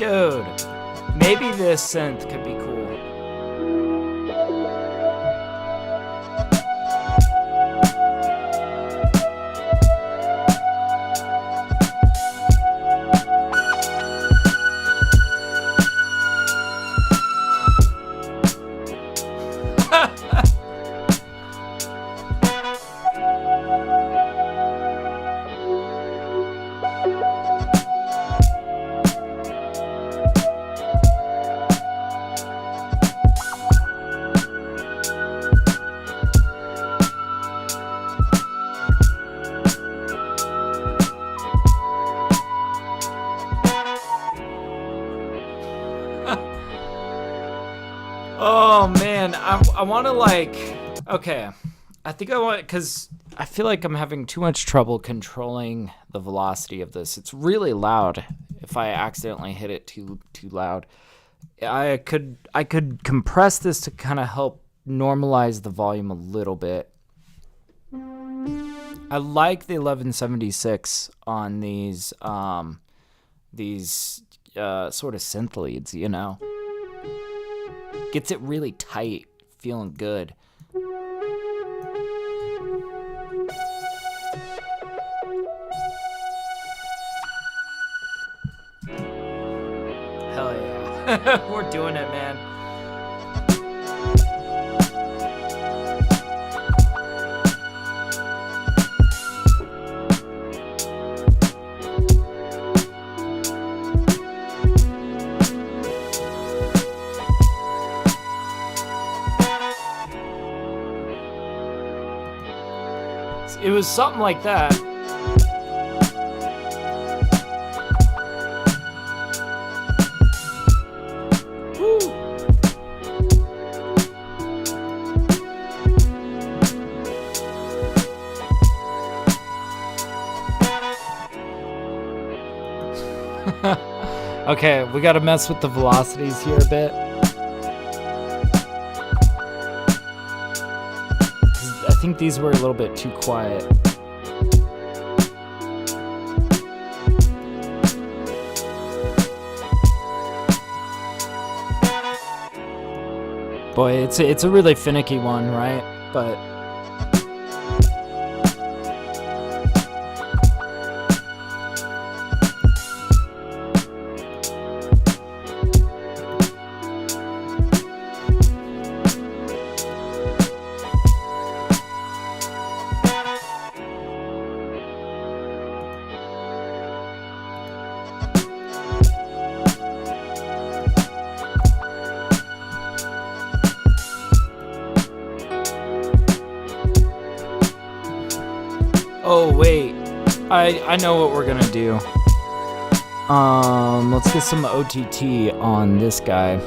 Dude, maybe this synth could be cool. Oh man, I want to like, okay, I think I want, because I feel like I'm having too much trouble controlling the velocity of this. It's really loud. If I accidentally hit it too loud, I could compress this to kind of help normalize the volume a little bit. I like the 1176 on these sort of synth leads, you know. Gets it really tight, feeling good. Hell yeah. We're doing it, man. It was something like that. Woo. Okay, we gotta mess with the velocities here a bit. I think these were a little bit too quiet. Boy, it's a really finicky one, right? But oh wait, I know what we're gonna do. Let's get some OTT on this guy.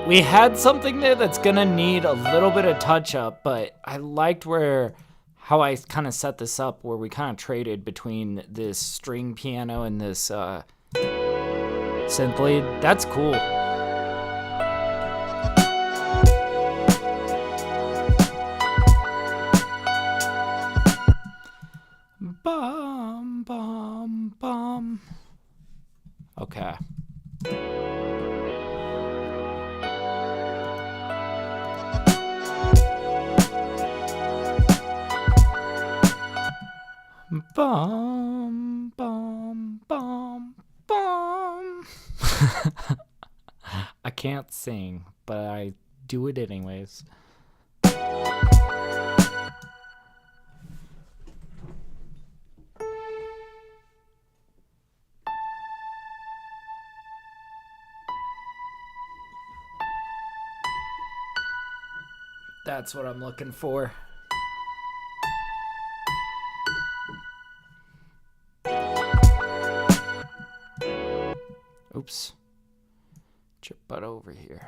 We had something there that's gonna need a little bit of touch up, but I liked how I kind of set this up, where we kind of traded between this string piano and this synth lead. That's cool. Bum, bum, bum. Okay. Bum, bum, bum. I can't sing, but I do it anyways. That's what I'm looking for. Oops. Get your butt over here.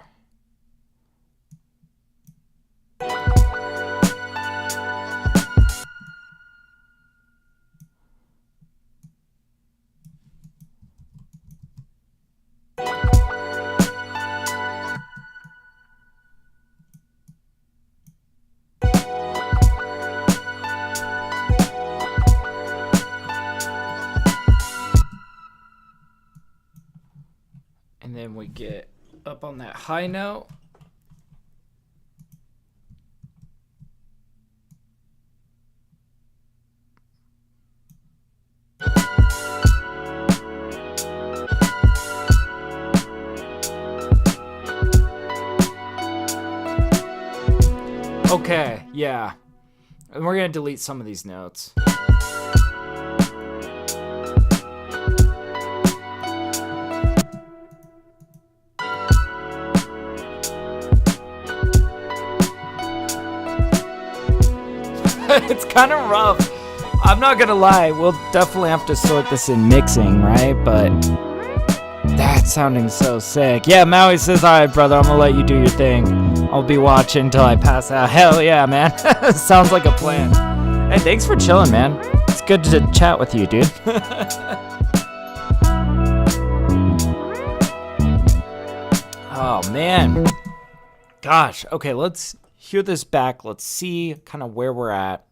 And then we get up on that high note. Okay, yeah. And we're going to delete some of these notes. It's kind of rough. I'm not gonna lie, we'll definitely have to sort this in mixing, right? But that's sounding so sick. Yeah, Maui says, alright, brother, I'm gonna let you do your thing. I'll be watching until I pass out. Hell yeah, man. Sounds like a plan. Hey, thanks for chilling, man. It's good to chat with you, dude. Oh, man. Gosh, okay, let's hear this back. Let's see kind of where we're at.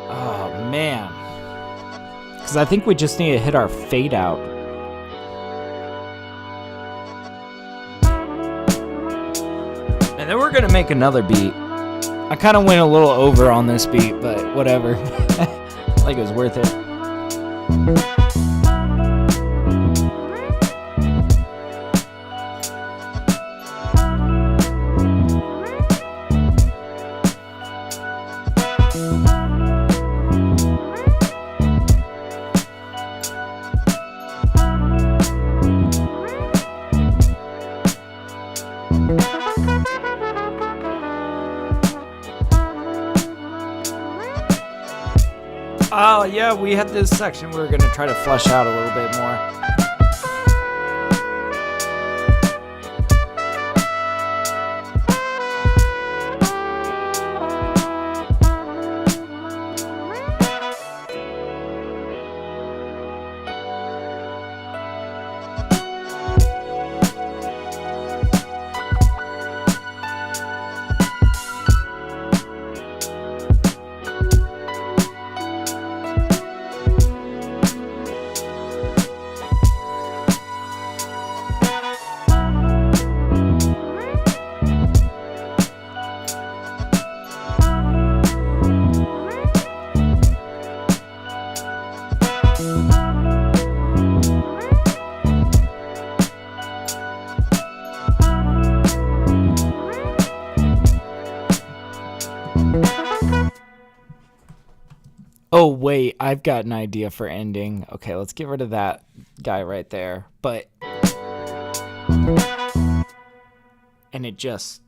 Oh, man. Because I think we just need to hit our fade out. And then we're going to make another beat. I kind of went a little over on this beat, but whatever. Like it was worth it. Oh, yeah, we had this section we were going to try to flesh out a little bit more. Oh, wait, I've got an idea for ending. Okay, let's get rid of that guy right there. But... and it just...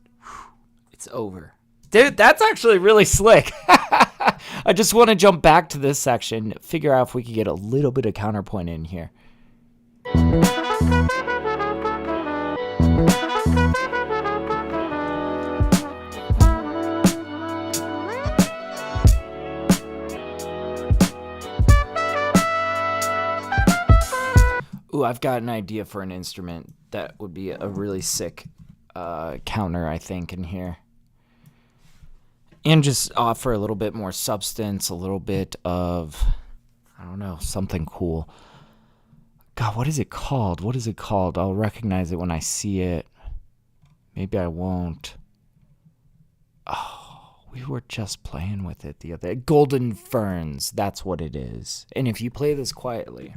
it's over. Dude, that's actually really slick. I just want to jump back to this section, figure out if we could get a little bit of counterpoint in here. Ooh, I've got an idea for an instrument that would be a really sick counter, I think, in here. And just offer a little bit more substance, a little bit of, I don't know, something cool. God, what is it called? What is it called? I'll recognize it when I see it. Maybe I won't. Oh, we were just playing with it the other day. Golden Ferns, that's what it is. And if you play this quietly...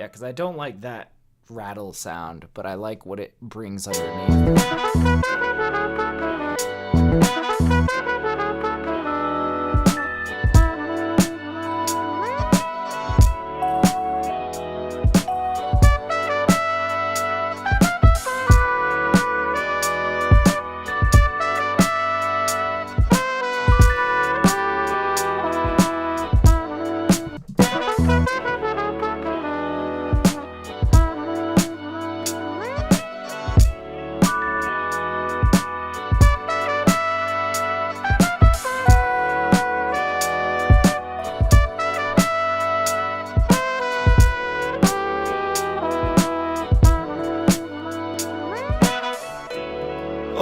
Yeah, because I don't like that rattle sound, but I like what it brings underneath.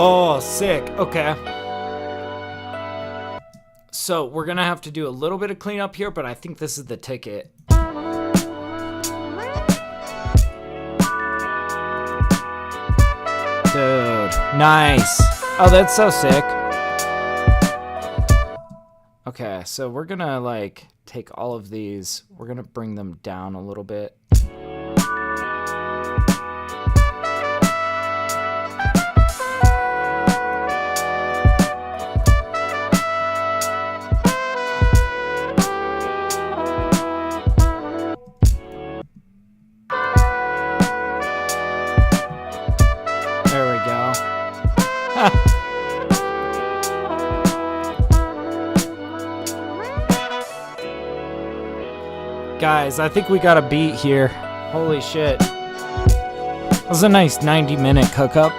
Oh, sick. Okay. So we're going to have to do a little bit of cleanup here, but I think this is the ticket. Dude, nice. Oh, that's so sick. Okay, so we're going to like take all of these. We're going to bring them down a little bit. Guys, I think we got a beat here. Holy shit. That was a nice 90-minute hookup.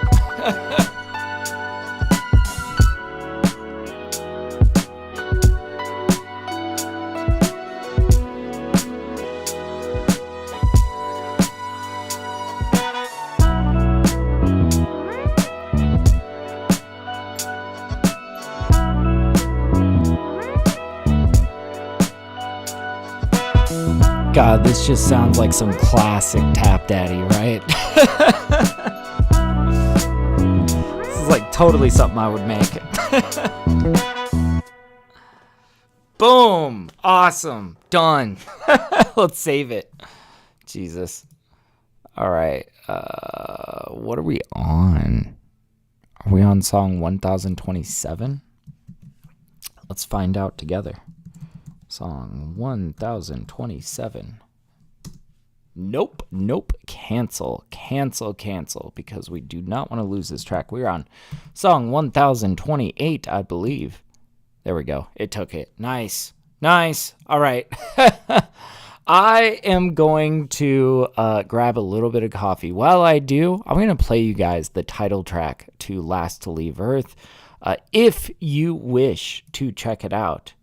God, this just sounds like some classic TapDaddy, right? This is like totally something I would make. Boom! Awesome. Done. Let's save it. Jesus. All right. What are we on? Are we on song 1027? Let's find out together. Song 1027. Nope. Cancel, because we do not want to lose this track. We're on song 1028, I believe. There we go. It took it. Nice. All right. I am going to grab a little bit of coffee. While I do, I'm going to play you guys the title track to Last to Leave Earth. If you wish to check it out,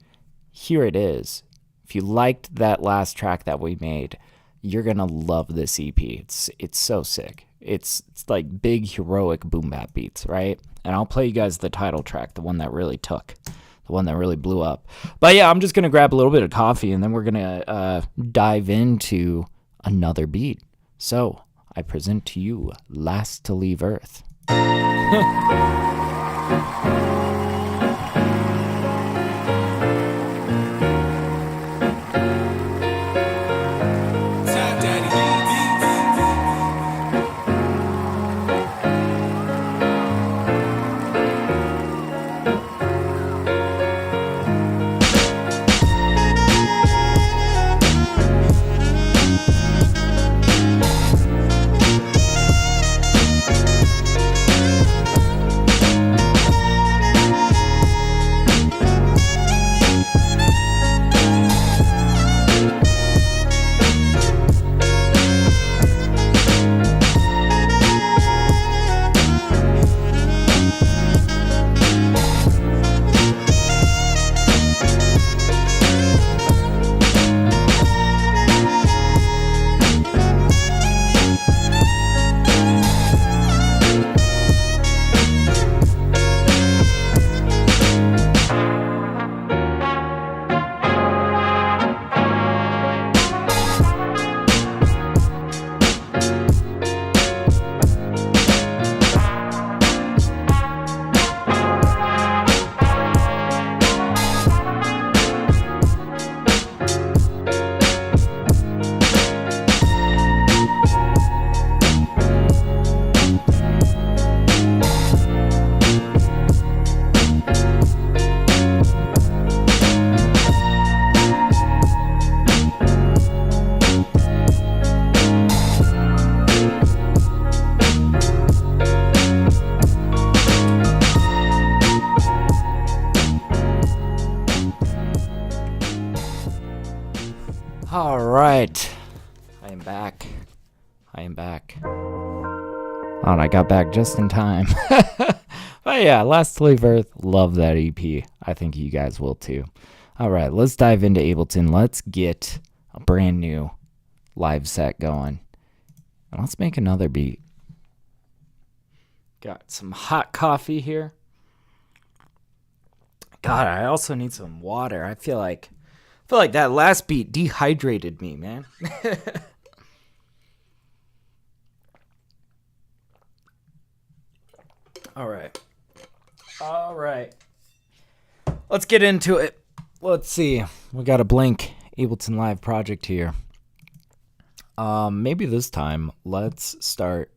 here it is. If you liked that last track that we made, you're going to love this EP. It's so sick. It's like big heroic boom bap beats, right? And I'll play you guys the title track, the one that really took, the one that really blew up. But yeah, I'm just going to grab a little bit of coffee and then we're going to dive into another beat. So I present to you Last to Leave Earth. right. I am back. Oh, and I got back just in time. But yeah, Last Leave Earth, love that EP. I think you guys will too. All right, let's dive into Ableton. Let's get a brand new live set going. And let's make another beat. Got some hot coffee here. God, I also need some water. I feel like that last beat dehydrated me, man. All right. Let's get into it. Let's see. We got a blank Ableton Live project here. Maybe this time let's start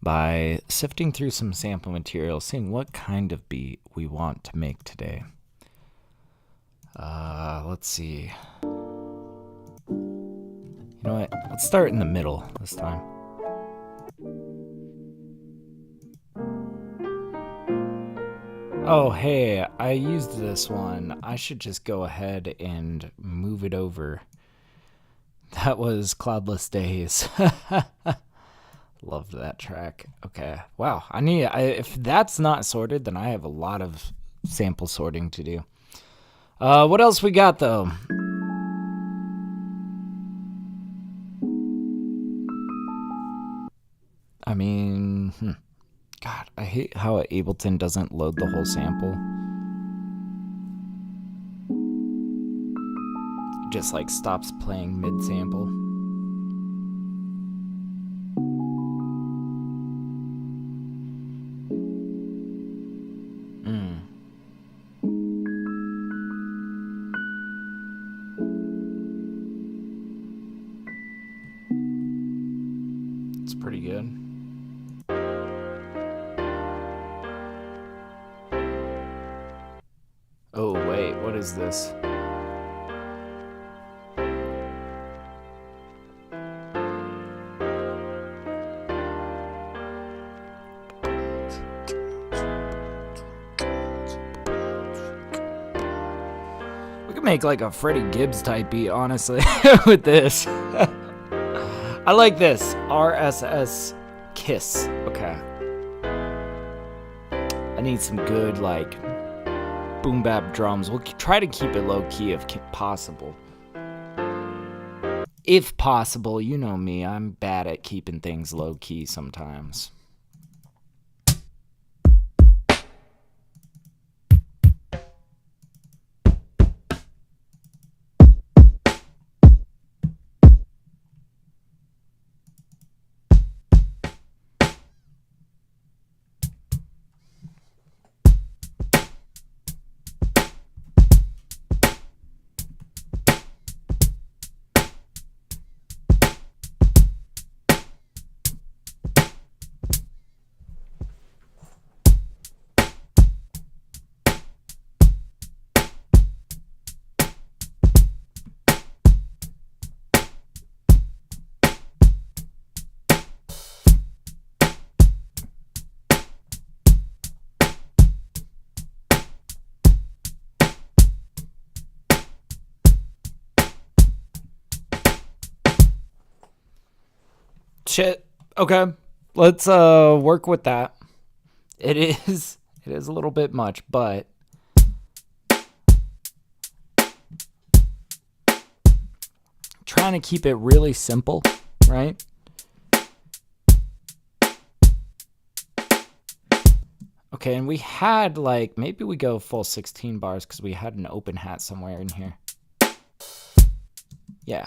by sifting through some sample material, seeing what kind of beat we want to make today. Let's see. You know what? Let's start in the middle this time. Oh, hey, I used this one. I should just go ahead and move it over. That was Cloudless Days. Loved that track. Okay. Wow. If that's not sorted, then I have a lot of sample sorting to do. What else we got, though? I mean, God, I hate how Ableton doesn't load the whole sample. It just like stops playing mid-sample. It's pretty good. Oh, wait, what is this? We could make like a Freddie Gibbs type beat, honestly, with this. I like this. RSS Kiss. Okay. I need some good, like, boom bap drums. We'll try to keep it low key if possible. If possible, you know me, I'm bad at keeping things low key sometimes. Shit. Okay. Let's work with that. It is a little bit much, but trying to keep it really simple, right? Okay, and we had like, maybe we go full 16 bars because we had an open hat somewhere in here. Yeah.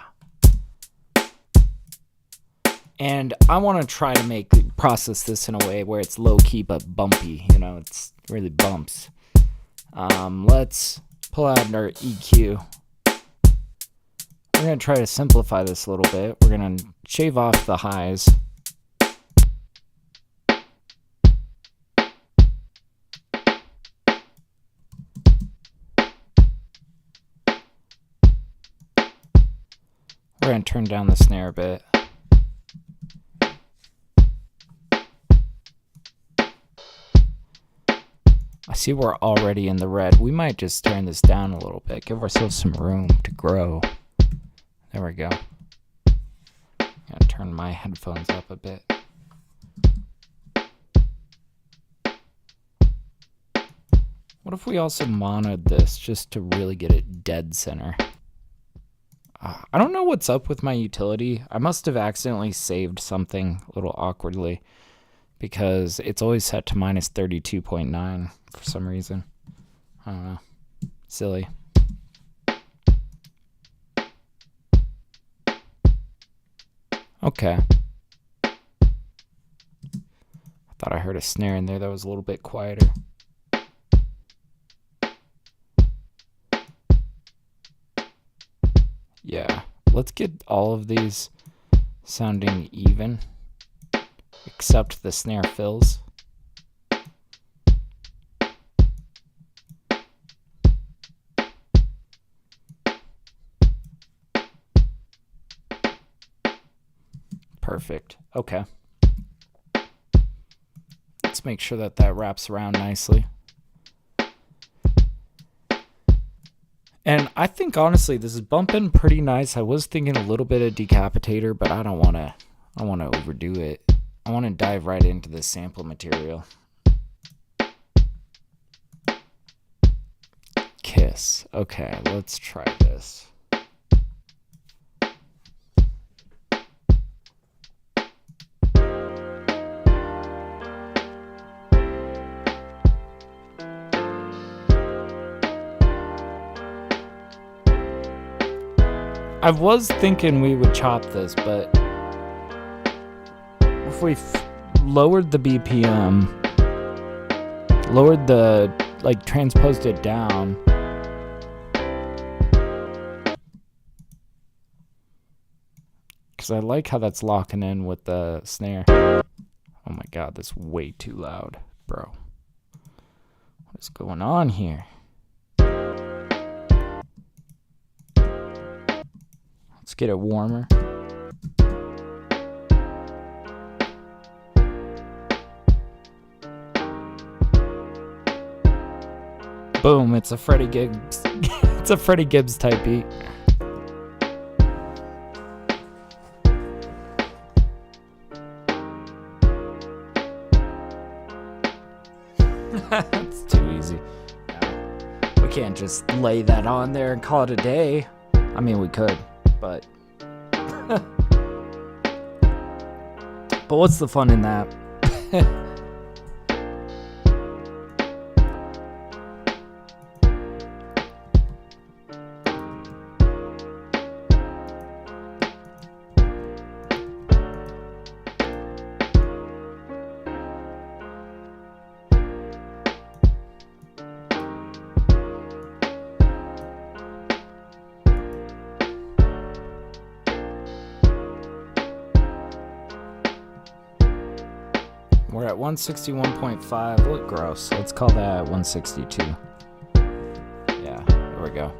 And I want to try to process this in a way where it's low key but bumpy, you know, it's really bumps. Let's pull out our EQ. We're going to try to simplify this a little bit. We're going to shave off the highs. We're going to turn down the snare a bit. I see we're already in the red. We might just turn this down a little bit. Give ourselves some room to grow. There we go. turn my headphones up a bit. What if we also monoed this just to really get it dead center? I don't know what's up with my utility. I must have accidentally saved something a little awkwardly because it's always set to minus 32.9 for some reason. I don't know. Silly. Okay. I thought I heard a snare in there that was a little bit quieter. Yeah, let's get all of these sounding even, except the snare fills. Perfect. Okay. Let's make sure that that wraps around nicely. And I think honestly this is bumping pretty nice. I was thinking a little bit of decapitator, but I don't want to overdo it. I want to dive right into the sample material. Kiss. Okay, let's try this. I was thinking we would chop this, but if we lowered the BPM, lowered the, transposed it down, because I like how that's locking in with the snare. Oh my god, that's way too loud, bro. What is going on here? Let's get it warmer. Boom, it's a Freddie Gibbs. It's a Freddie Gibbs type beat. That's too easy. We can't just lay that on there and call it a day. I mean, we could, but but what's the fun in that? We're at 161.5. Look gross. Let's call that 162. Yeah, there we go.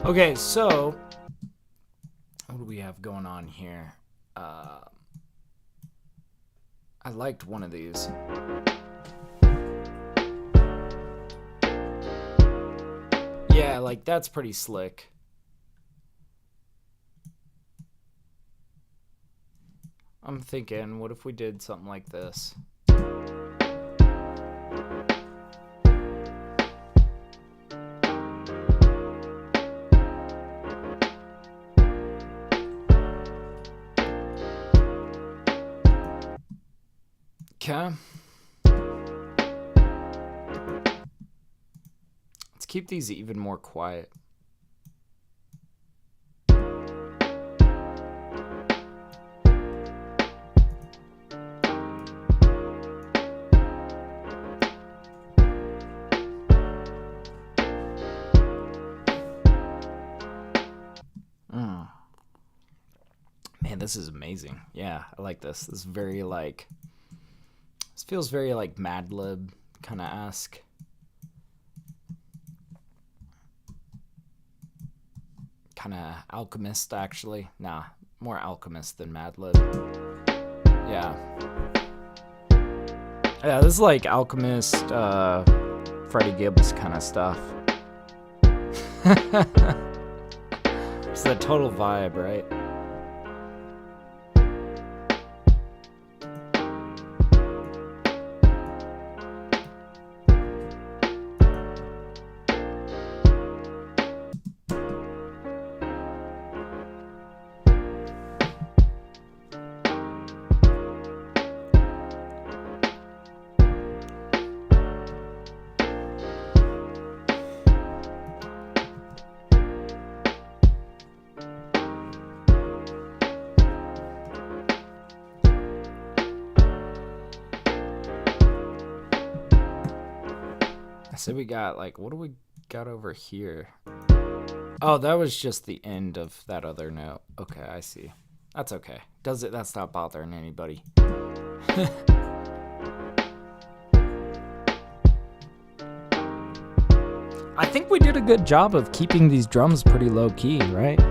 Okay, so what do we have going on here? I liked one of these. Yeah, like that's pretty slick. I'm thinking, what if we did something like this? Okay. Let's keep these even more quiet. Man, this is amazing. Yeah, I like this. This is very like, this feels very like Mad Lib kind of esque. Kind of Alchemist, actually. Nah, more Alchemist than Mad Lib. Yeah. Yeah, this is like Alchemist, Freddie Gibbs kind of stuff. It's a total vibe, right? So we got like, what do we got over here? Oh, that was just the end of that other note. Okay, I see. That's okay. That's not bothering anybody. I think we did a good job of keeping these drums pretty low key, right?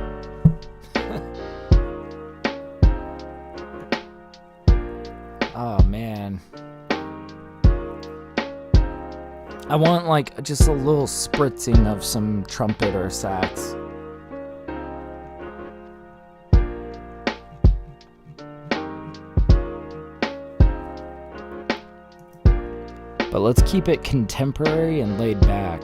Oh man. I want like just a little spritzing of some trumpet or sax. But let's keep it contemporary and laid back.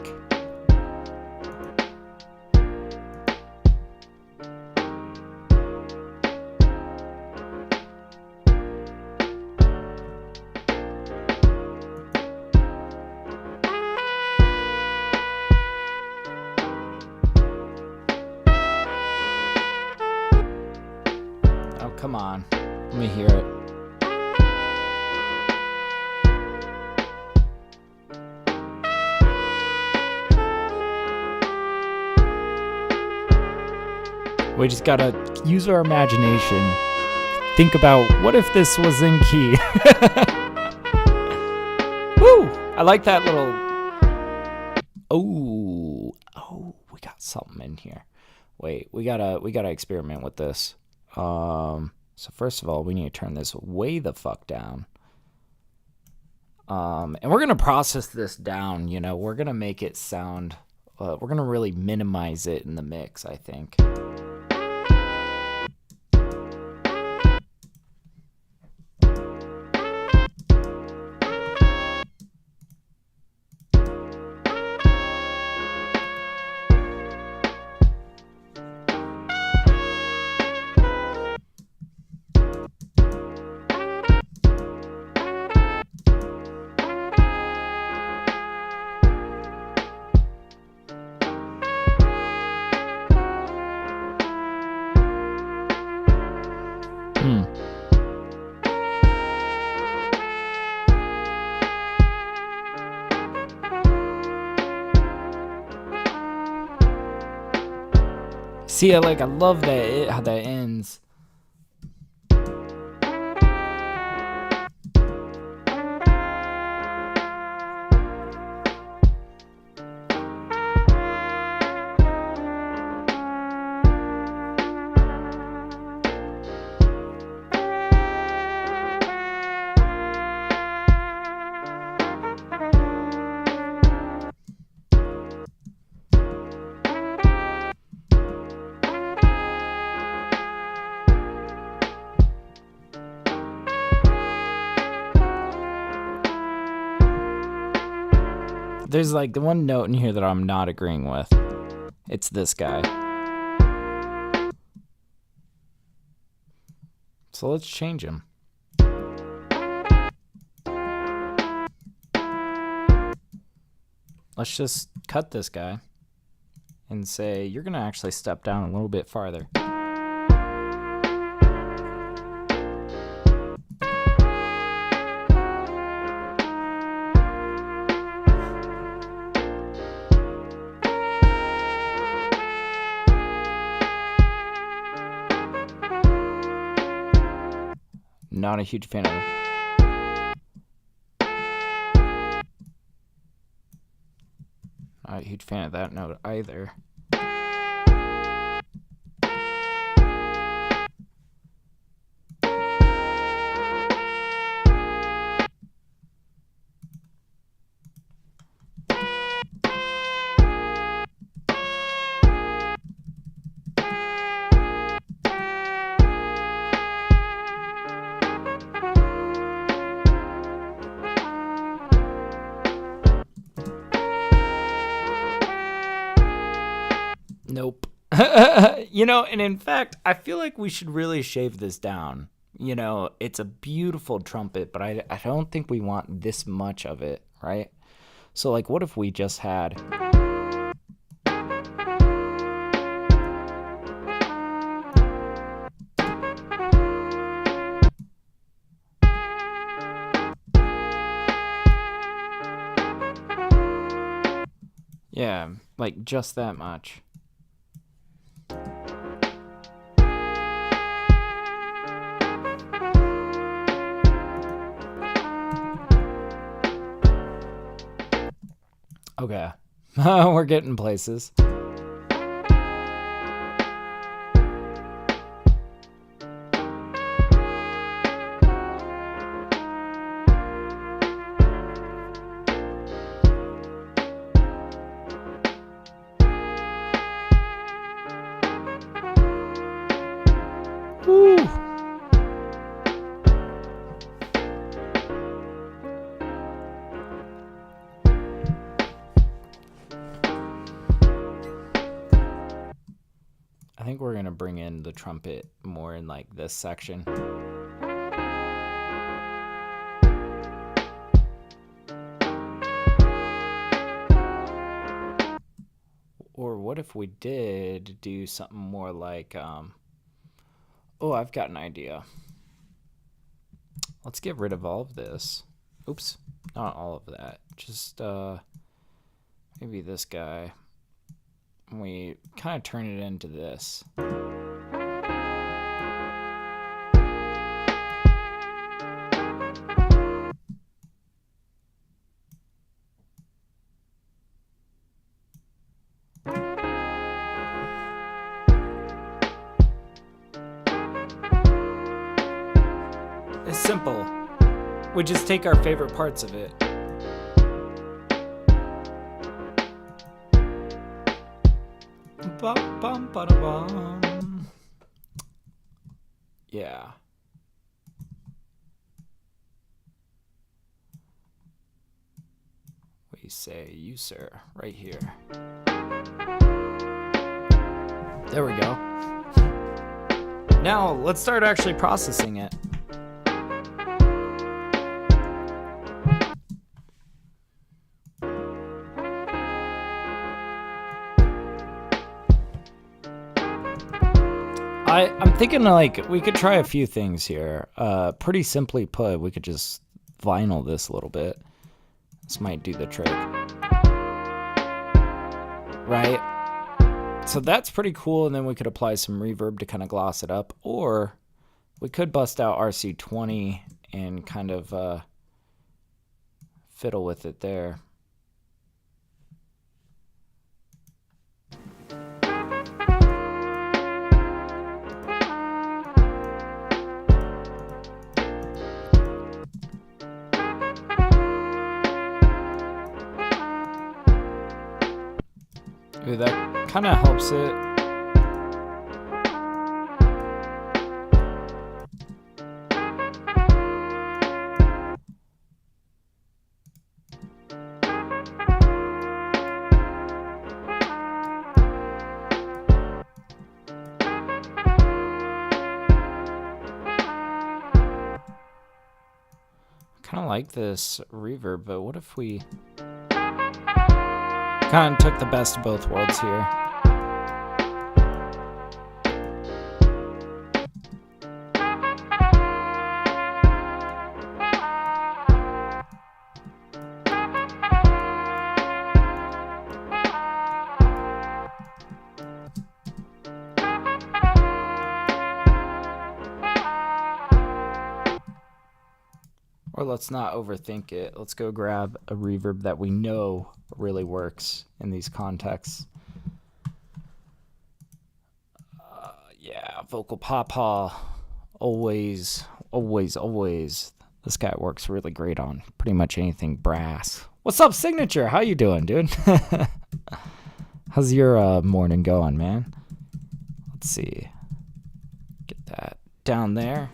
Come on, let me hear it. We just gotta use our imagination. Think about, what if this was in key? Woo! I like that little... Oh, we got something in here. Wait, we gotta experiment with this. So first of all, we need to turn this way the fuck down. And we're going to process this down, you know. We're going to make it sound, we're going to really minimize it in the mix, I think. See, I love that how that ends. There's like the one note in here that I'm not agreeing with. It's this guy. So let's change him. Let's just cut this guy and say, you're going to actually step down a little bit farther. Not a huge fan of it. Not a huge fan of that note either. Nope. You know, and in fact, I feel like we should really shave this down. You know, it's a beautiful trumpet, but I don't think we want this much of it, right? So, like, what if we just had... Yeah, like, just that much. Okay, we're getting places. Woo. I think we're going to bring in the trumpet more in like this section. Or what if we did do something more like, oh, I've got an idea. Let's get rid of all of this. Oops, not all of that. Just maybe this guy. We kind of turn it into this. It's simple. We just take our favorite parts of it. Bum, bum, ba-da-bum. Yeah. We say you, sir, right here. There we go. Now let's start actually processing it. I'm thinking like we could try a few things here. Pretty simply put, we could just vinyl this a little bit. This might do the trick. Right? So that's pretty cool, and then we could apply some reverb to kind of gloss it up. Or we could bust out RC20 and kind of fiddle with it there. Ooh, that kind of helps it. kind of like this reverb, but what if we kind of took the best of both worlds here? Or let's not overthink it. Let's go grab a reverb that we know really works in these contexts. Yeah, vocal papa. Always, always, always. This guy works really great on pretty much anything brass. What's up, Signature? How you doing, dude? How's your morning going, man? Let's see. Get that down there.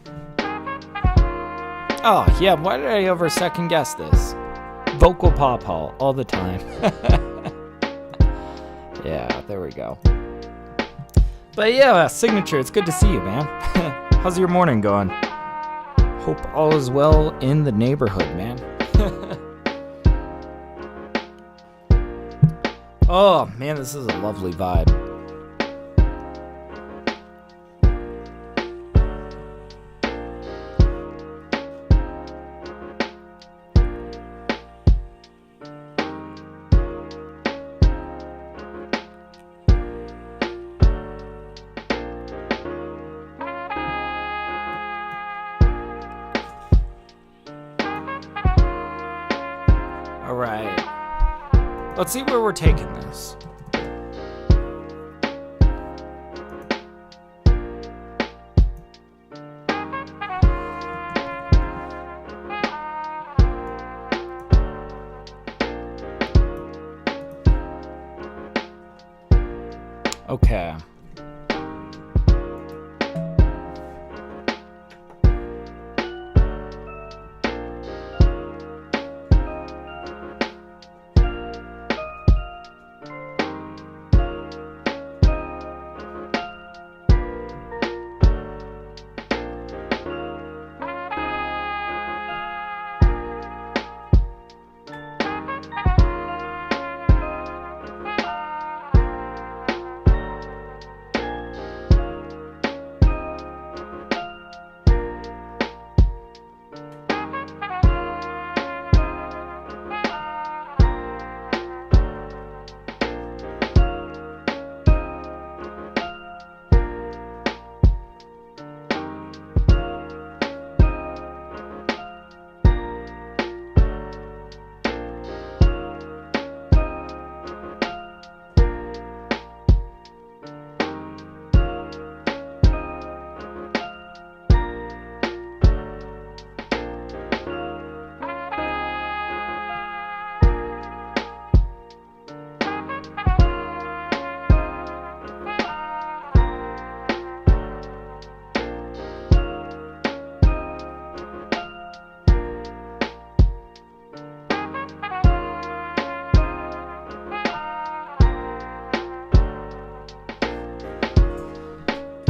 Oh, yeah, why did I ever second guess this? Vocal pop hall all the time. Yeah, there we go. But yeah, Signature, it's good to see you, man. How's your morning going? Hope all is well in the neighborhood, man. Oh, man, this is a lovely vibe. All right, let's see where we're taking this. Okay.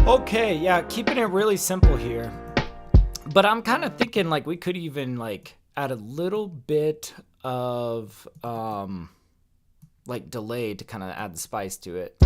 Okay, yeah, keeping it really simple here. But I'm kind of thinking like we could even like add a little bit of like delay to kind of add the spice to it.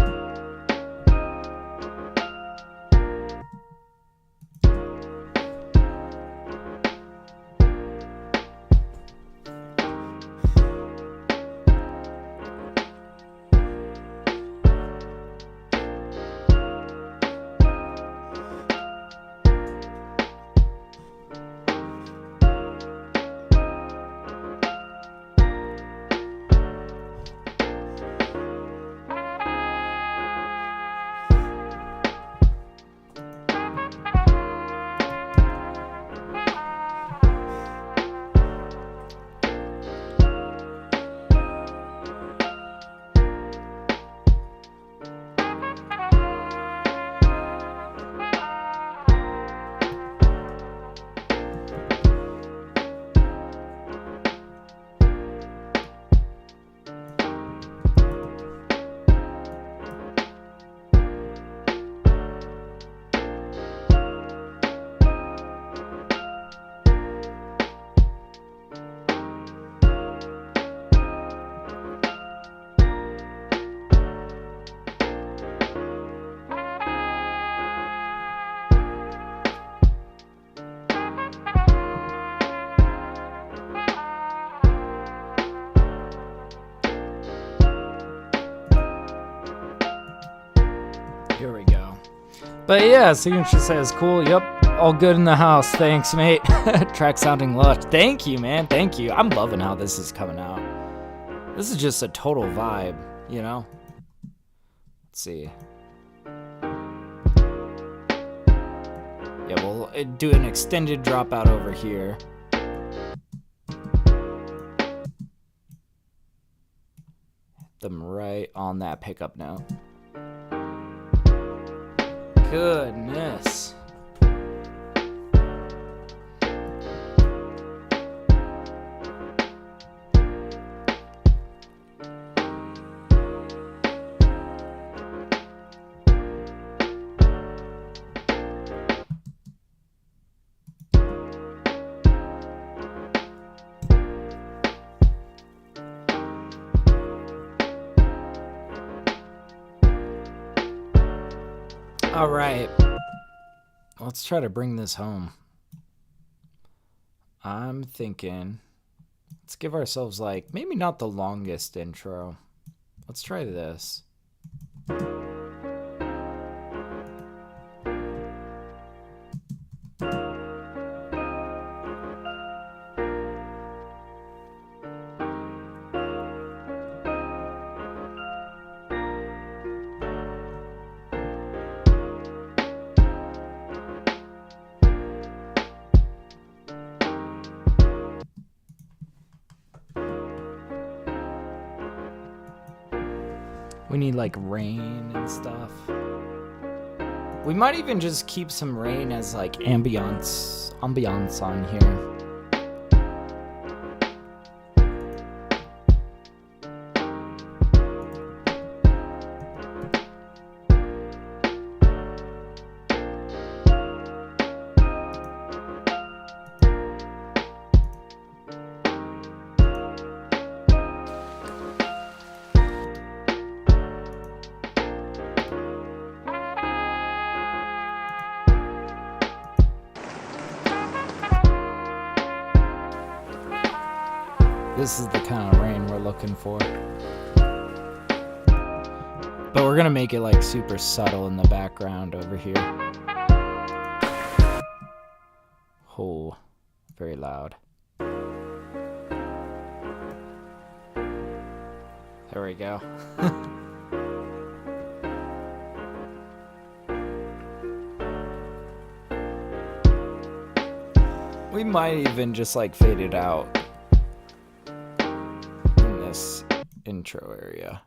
But yeah, signature says cool. Yep, all good in the house. Thanks, mate. Track sounding lush. Thank you, man. Thank you. I'm loving how this is coming out. This is just a total vibe, you know? Let's see. Yeah, we'll do an extended dropout over here. Hit them right on that pickup note. Goodness. All right, let's try to bring this home. I'm thinking, let's give ourselves like, maybe not the longest intro. Let's try this. We need like rain and stuff. We might even just keep some rain as like ambiance on here. This is the kind of rain we're looking for. But we're gonna make it like super subtle in the background over here. Oh, very loud. There we go. We might even just like fade it out. Intro area.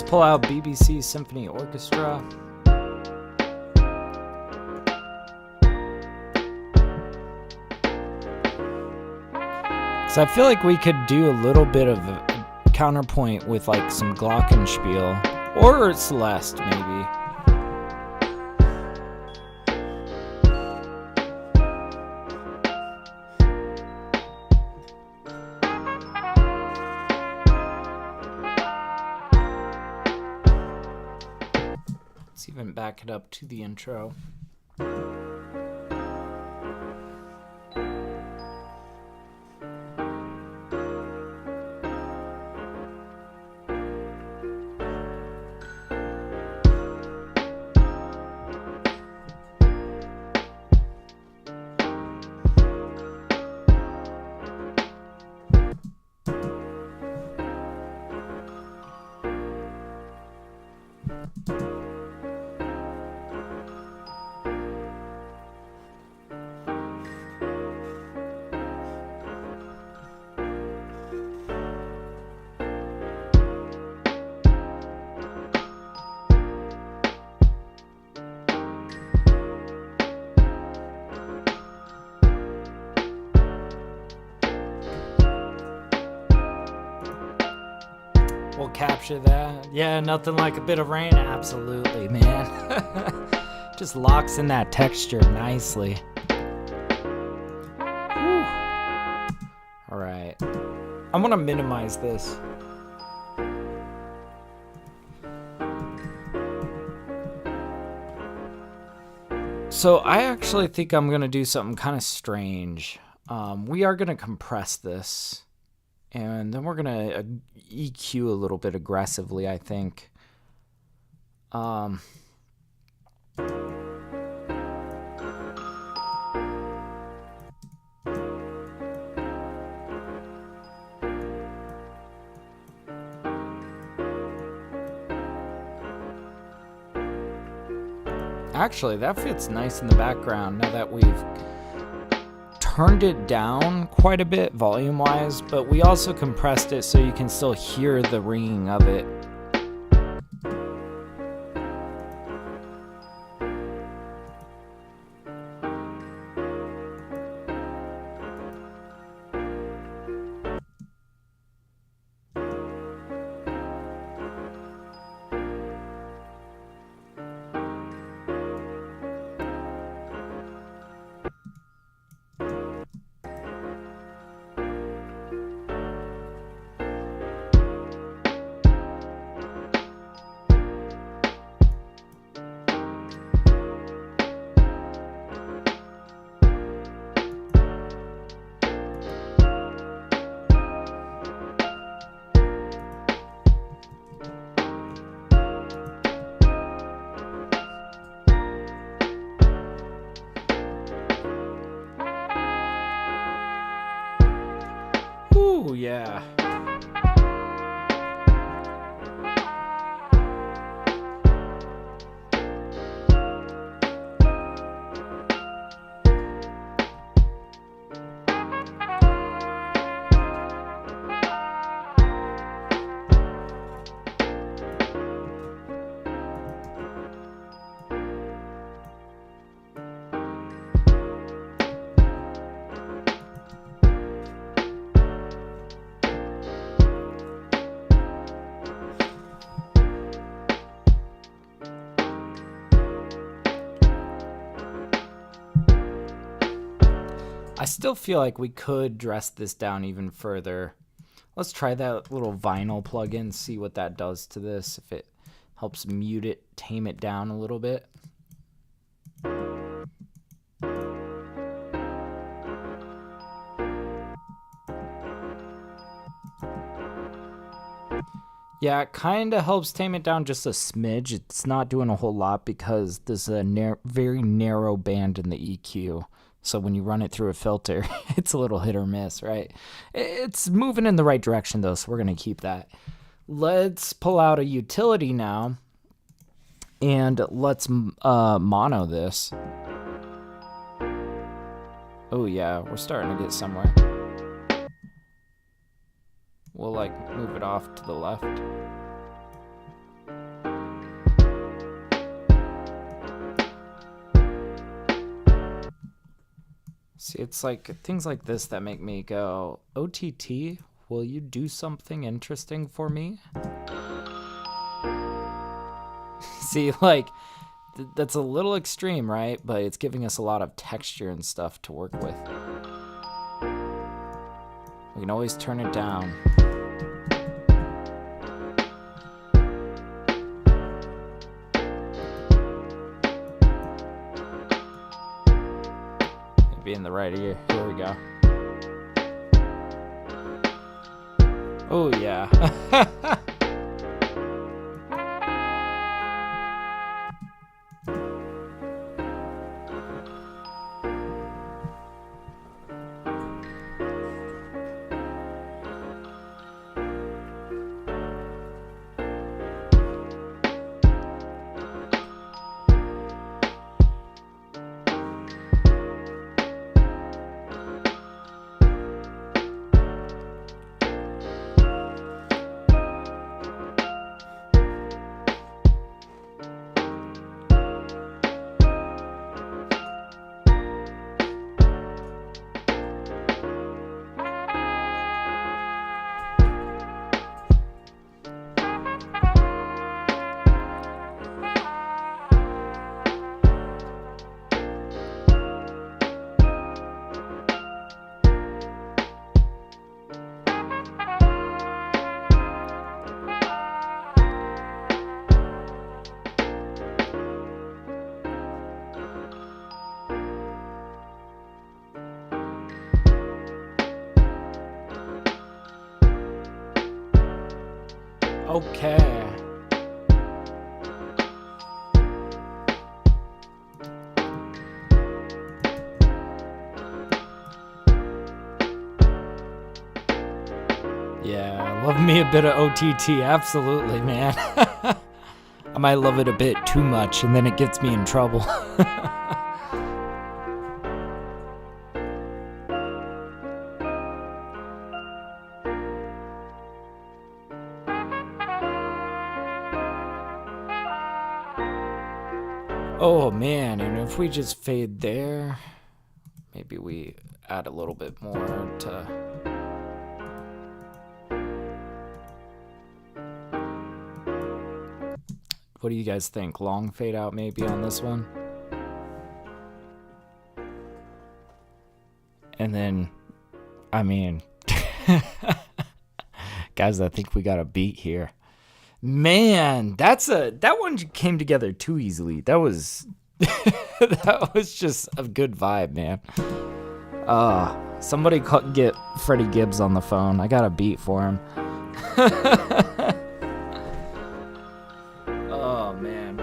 Pull out BBC Symphony Orchestra. So I feel like we could do a little bit of a counterpoint with like some glockenspiel or Celeste maybe. Let's even back it up to the intro. We'll capture that. Yeah, nothing like a bit of rain. Absolutely, man. Just locks in that texture nicely. I'm gonna minimize this. So I actually think I'm gonna do something kind of strange. We are gonna compress this, and then we're gonna EQ a little bit aggressively, I think. Actually, that fits nice in the background now that we've turned it down quite a bit volume-wise, but we also compressed it so you can still hear the ringing of it. Ooh, yeah. I still feel like we could dress this down even further. Let's try that little vinyl plugin, see what that does to this, if it helps mute it, tame it down a little bit. Yeah, it kind of helps tame it down just a smidge. It's not doing a whole lot because there's a very narrow band in the EQ. So when you run it through a filter, it's a little hit or miss, right? It's moving in the right direction, though, so we're going to keep that. Let's pull out a utility now, and let's mono this. Oh, yeah, we're starting to get somewhere. We'll, like, move it off to the left. See, it's like things like this that make me go, OTT, will you do something interesting for me? See, like, that's a little extreme, right? But it's giving us a lot of texture and stuff to work with. We can always turn it down. Be in the right ear. Here we go. Oh, yeah. Okay. Yeah, love me a bit of OTT, absolutely, man. I might love it a bit too much, and then it gets me in trouble. Oh man, and if we just fade there, maybe we add a little bit more to... What do you guys think? Long fade out maybe on this one? And then, I mean, guys, I think we got a beat here. Man, that one came together too easily. That was that was just a good vibe, man. Somebody get Freddie Gibbs on the phone. I got a beat for him. Oh man.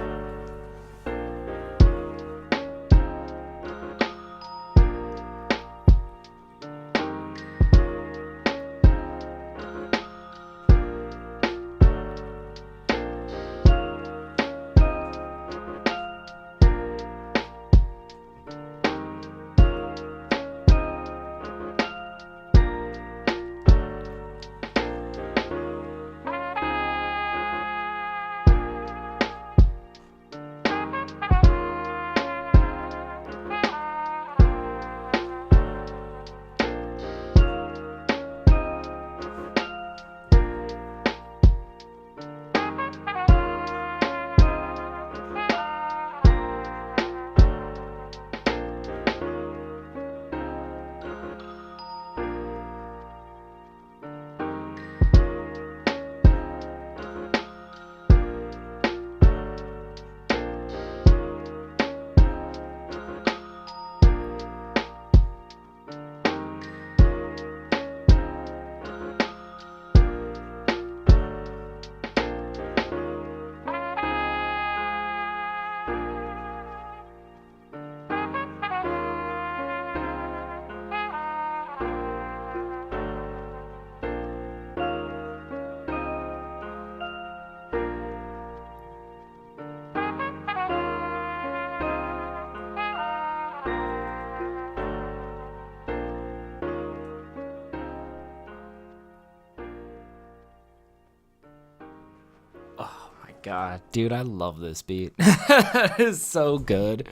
God, dude, I love this beat. It's so good.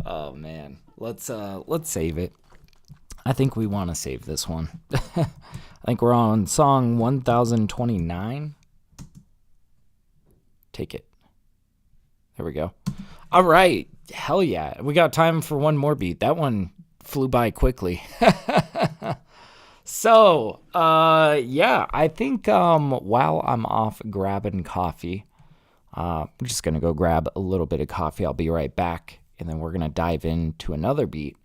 Oh man, let's save it. I think we want to save this one. I think we're on song 1029. Take it. There we go. All right, hell yeah. We got time for one more beat. That one flew by quickly. So, yeah, I think while I'm off grabbing coffee, I'm just going to go grab a little bit of coffee. I'll be right back, and then we're going to dive into another beat.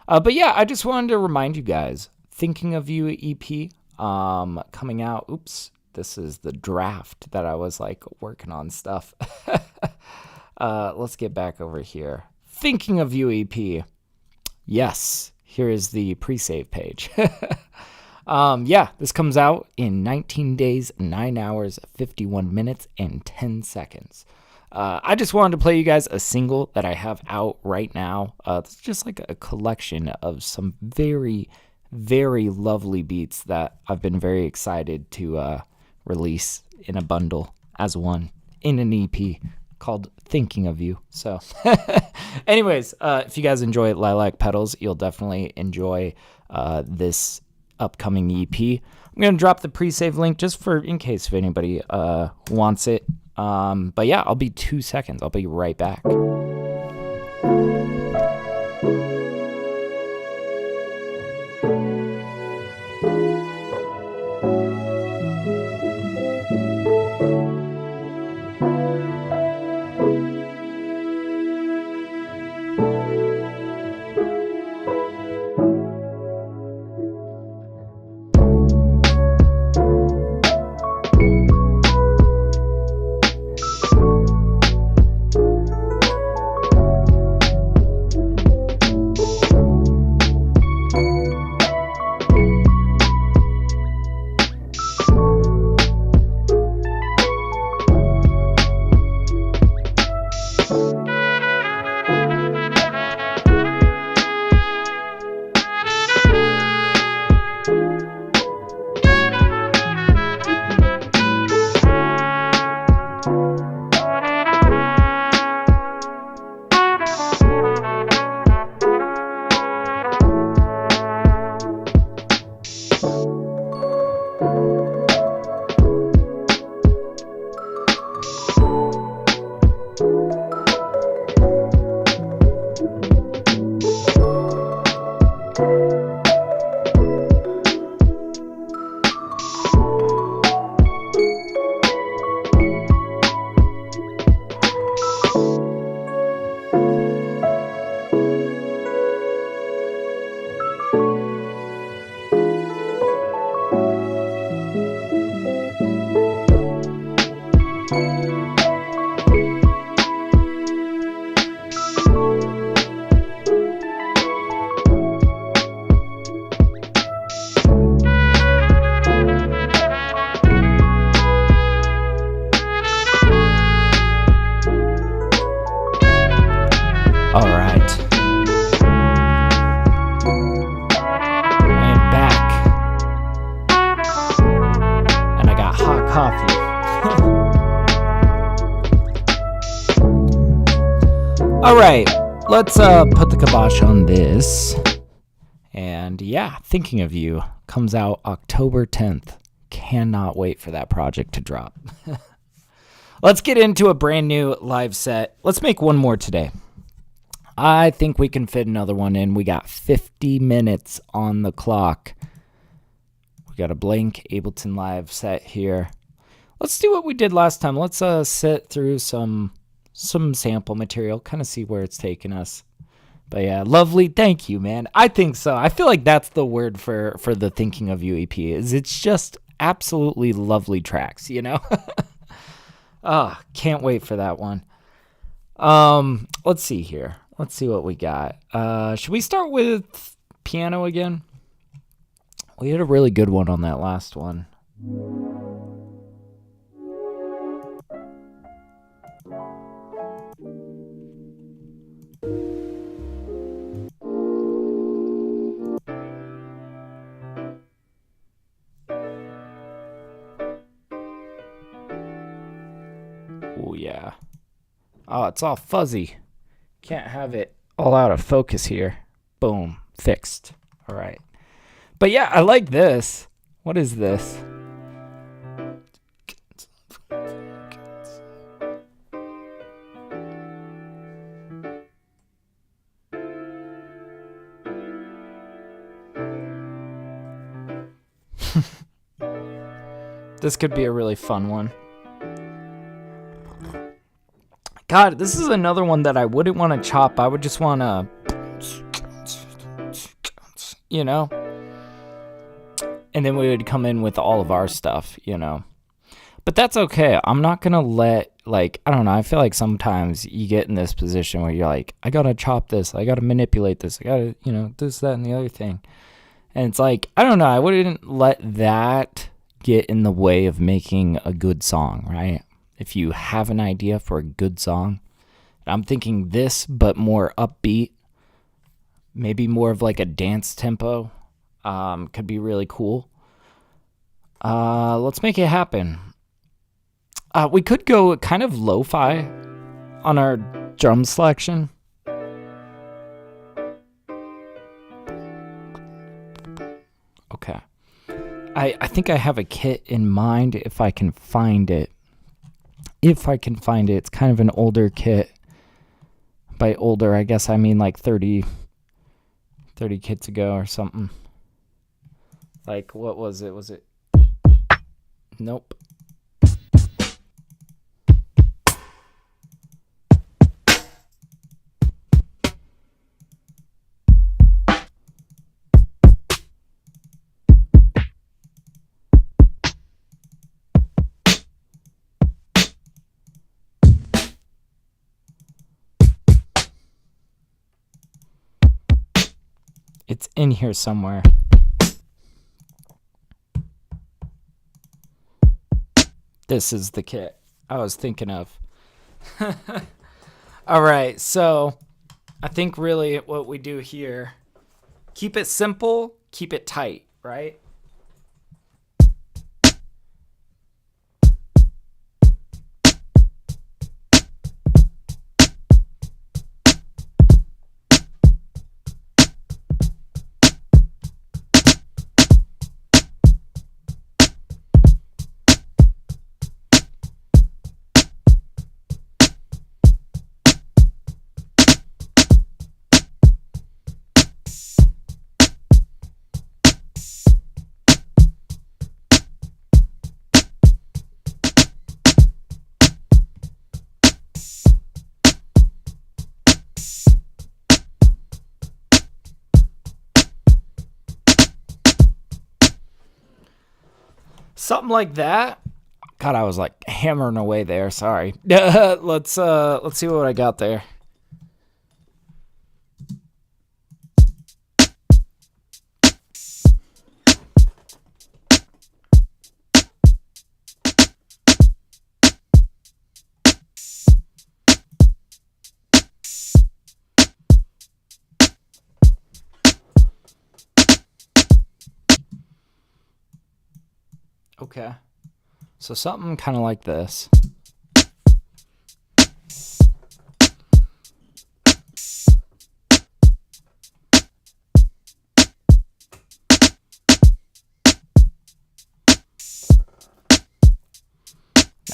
But yeah, I just wanted to remind you guys, Thinking of You EP coming out. Oops, this is the draft that I was like working on stuff. Let's get back over here. Thinking of You EP. Yes, here is the pre-save page. Yeah, this comes out in 19 days, 9 hours, 51 minutes, and 10 seconds. I just wanted to play you guys a single that I have out right now. It's just like a collection of some very, very lovely beats that I've been very excited to release in a bundle as one in an EP called Thinking of You. So anyways, if you guys enjoy Lilac Petals, you'll definitely enjoy this upcoming EP. I'm going to drop the pre-save link just for in case if anybody wants it. But yeah, I'll be 2 seconds. I'll be right back. All right, let's put the kibosh on this. And yeah, Thinking of You comes out October 10th. Cannot wait for that project to drop. Let's get into a brand new live set. Let's make one more today. I think we can fit another one in. We got 50 minutes on the clock. We got a blank Ableton live set here. Let's do what we did last time. Let's sit through some sample material, kind of see where it's taking us. But yeah, lovely. Thank you, man. I think so. I feel like that's the word for the Thinking of You EP. Is it's just absolutely lovely tracks, you know? Oh, can't wait for that one. Let's see here. Let's see what we got. Should we start with piano again? We had a really good one on that last one. Oh, yeah. Oh, it's all fuzzy. Can't have it all out of focus here. Boom. Fixed. All right. But yeah, I like this. What is this? This could be a really fun one. God, this is another one that I wouldn't want to chop. I would just want to, you know? And then we would come in with all of our stuff, you know? But that's okay. I'm not going to let, like, I don't know. I feel like sometimes you get in this position where you're like, I got to chop this. I got to manipulate this. I got to, you know, this, that, and the other thing. And it's like, I don't know. I wouldn't let that get in the way of making a good song, right? If you have an idea for a good song, I'm thinking this, but more upbeat, maybe more of like a dance tempo, could be really cool. Let's make it happen. We could go kind of lo-fi on our drum selection. Okay. I think I have a kit in mind if I can find it. It's kind of an older kit. By older, I guess I mean like 30 kits ago or something. Like, what was it? Was it? Nope. It's in here somewhere. This is the kit I was thinking of. All right, so I think really what we do here, keep it simple, keep it tight, right? Something like that. God, I was like hammering away there. Sorry. Let's see what I got there. Okay. So something kind of like this.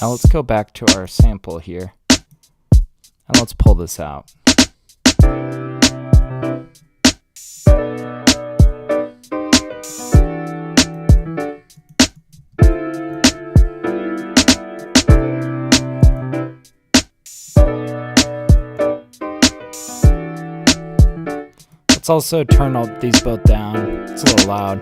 Now let's go back to our sample here, and let's pull this out. Let's also turn all these both down. It's a little loud.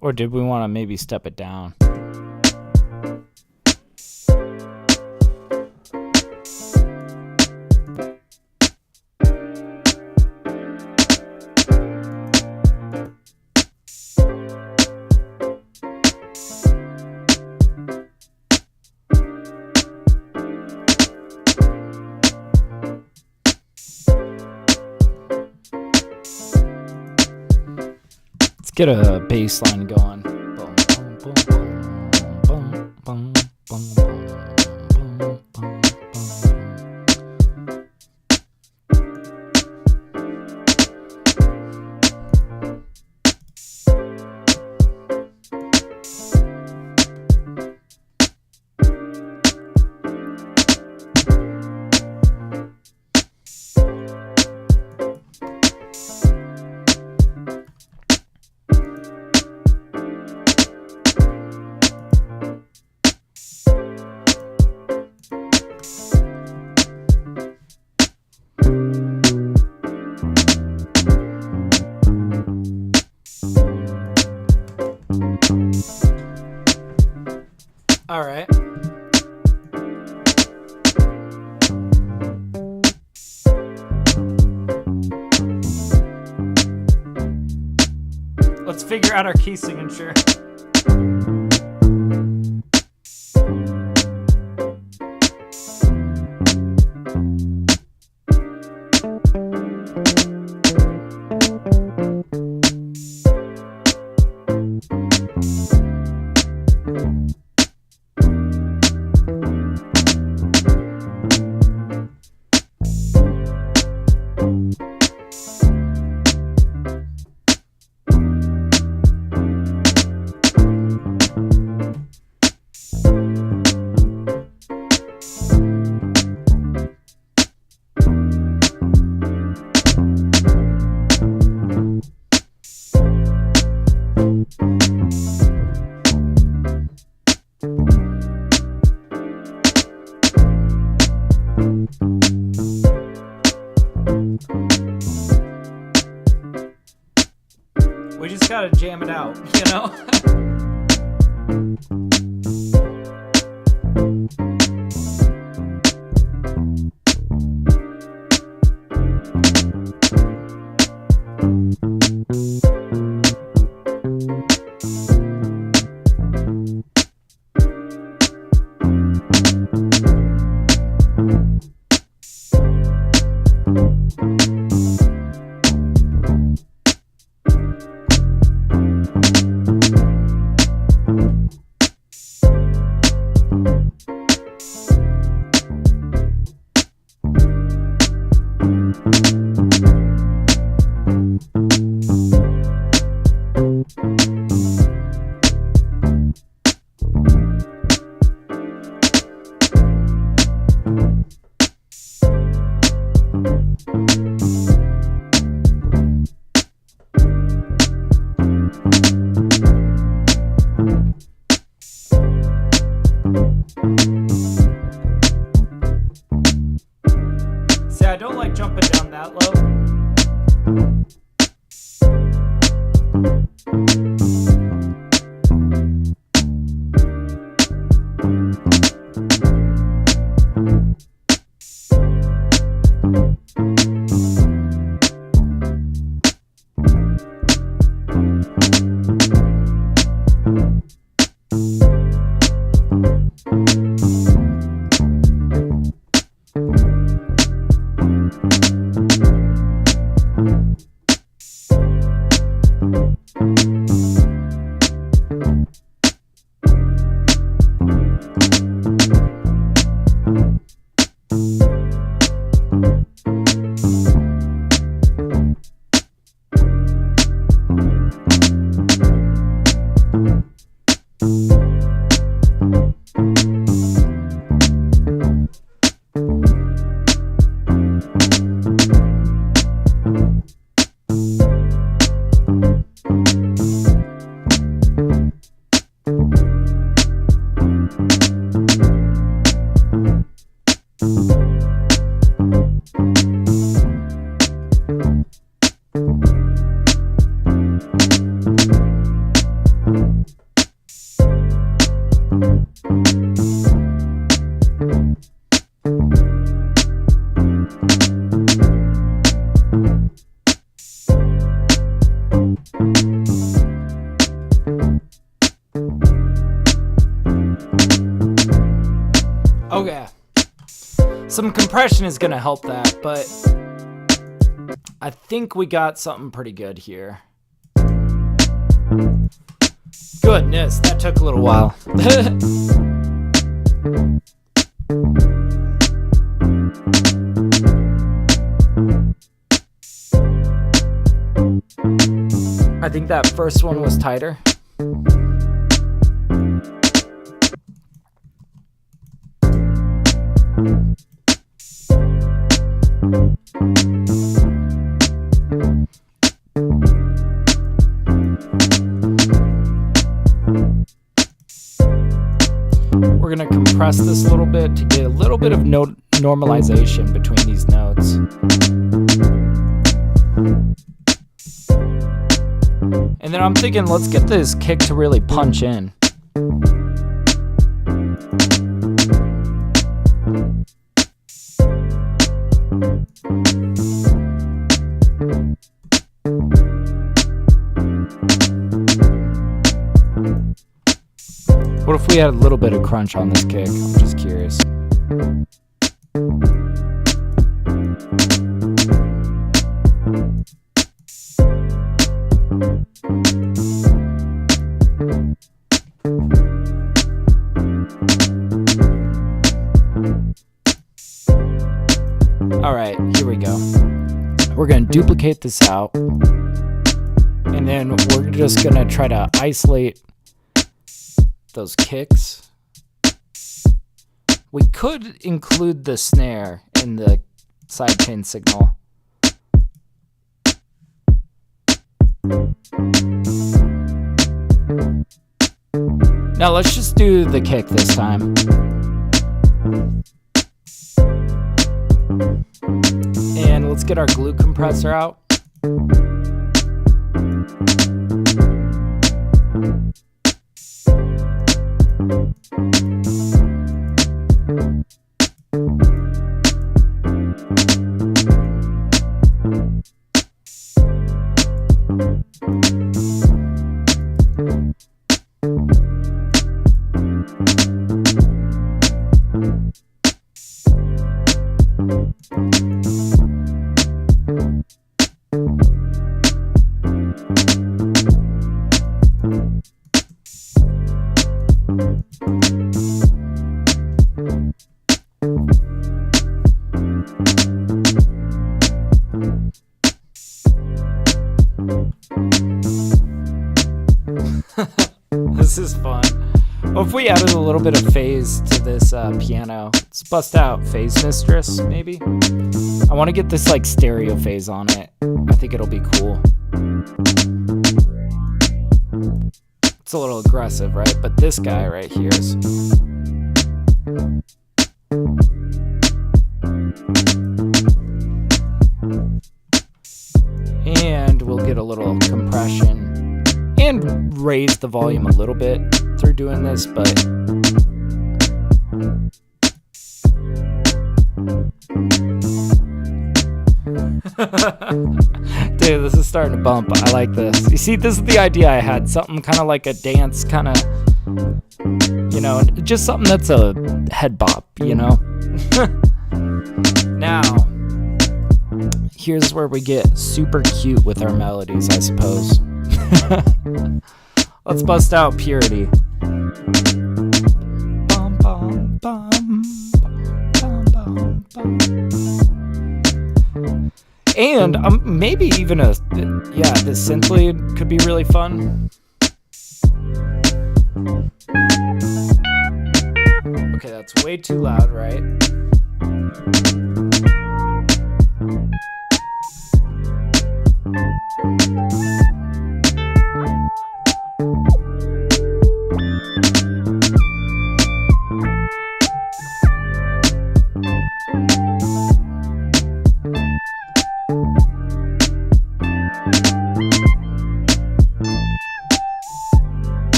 Or did we want to maybe step it down? Get a bass line going. Boom, boom, boom, boom, boom, boom, boom, boom, boom, All right. Let's figure out our key signature. We just gotta jam it out, you know? See, I don't like jumping down that low. Okay. Some compression is going to help that, but I think we got something pretty good here. Goodness, that took a little while. I think that first one was tighter. We're going to compress this a little bit to get a little bit of normalization between these notes. And then I'm thinking, let's get this kick to really punch in. What if we had a little bit of crunch on this kick? I'm just curious. All right, here we go. We're going to duplicate this out, and then we're just going to try to isolate those kicks. We could include the snare in the sidechain signal. Now let's just do the kick this time. And let's get our glue compressor out. This is fun. Well, if we added a little bit of phase to this piano, let's bust out Phase Mistress, maybe. I want to get this like stereo phase on it. I think it'll be cool. It's a little aggressive, right? But this guy right here is... And we'll get a little compression and raise the volume a little bit through doing this, but dude, this is starting to bump. I like this. You see, this is the idea I had. Something kind of like a dance, kind of, you know, just something that's a head bop, you know. Now, here's where we get super cute with our melodies, I suppose. Let's bust out Purity. Bum, bum, bum, bum, bum, bum. And maybe even the synth lead could be really fun. Okay, that's way too loud, right?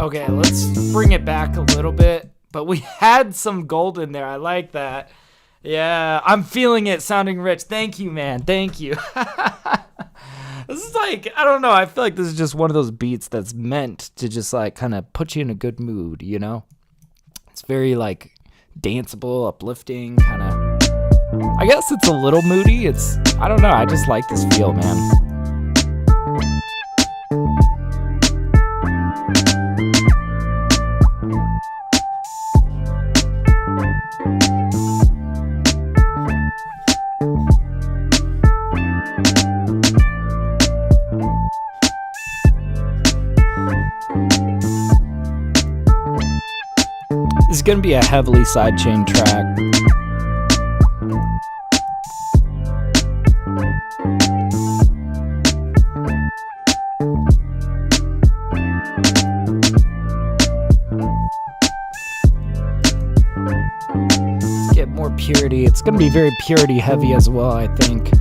Okay, let's bring it back a little bit. But we had some gold in there. I like that. Yeah, I'm feeling it sounding rich. Thank you, man. Thank you. This is like, I don't know. I feel like this is just one of those beats that's meant to just like kind of put you in a good mood, you know? It's very like danceable, uplifting, kind of. I guess it's a little moody. I don't know. I just like this feel, man. This is going to be a heavily sidechain track. Let's get more purity. It's going to be very purity heavy as well, I think.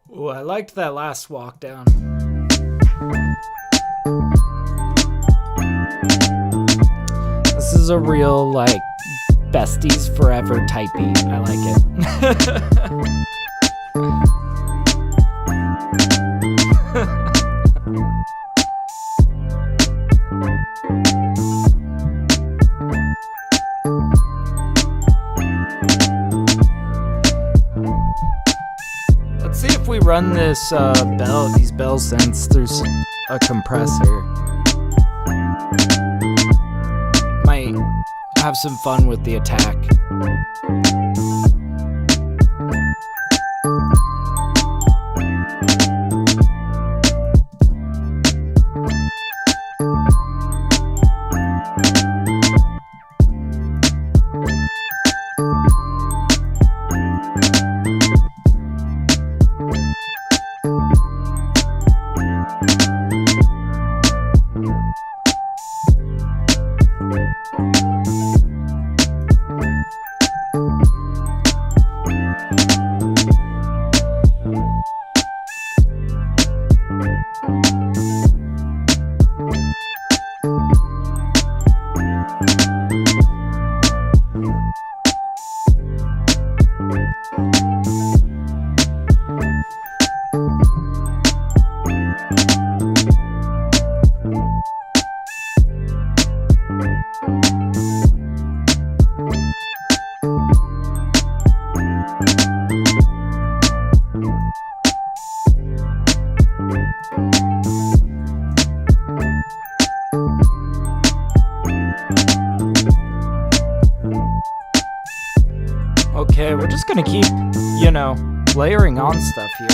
Ooh, I liked that last walk down. This is a real, like, besties forever type beat. I like it. Let's see if we run this these bell synths through a compressor. Might have some fun with the attack. Okay, we're just gonna keep, you know, layering on stuff here.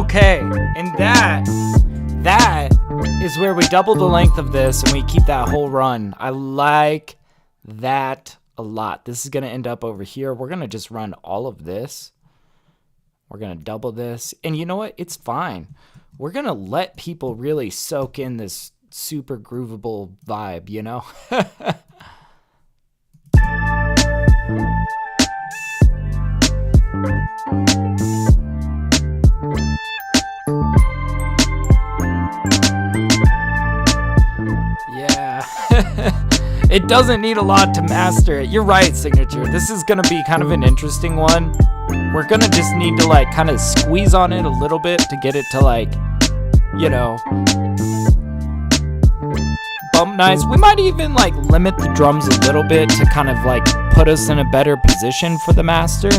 Okay, and that is where we double the length of this and we keep that whole run. I like that a lot. This is going to end up over here. We're going to just run all of this. We're going to double this. And you know what? It's fine. We're going to let people really soak in this super groovable vibe, you know? Yeah. It doesn't need a lot to master it. You're right, Signature. This is going to be kind of an interesting one. We're going to just need to like kind of squeeze on it a little bit to get it to like, you know, bump nice. We might even like limit the drums a little bit to kind of like put us in a better position for the master.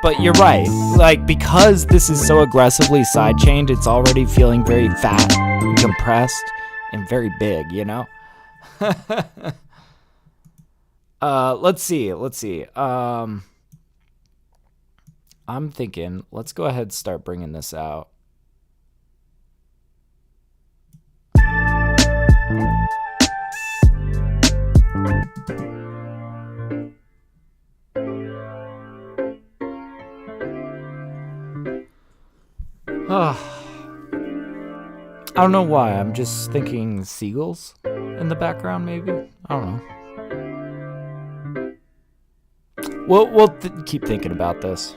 But you're right. Like, because this is so aggressively sidechained, it's already feeling very fat and compressed and very big, you know? Let's see. I'm thinking, let's go ahead and start bringing this out. I don't know why. I'm just thinking seagulls in the background, maybe. I don't know. We'll keep thinking about this.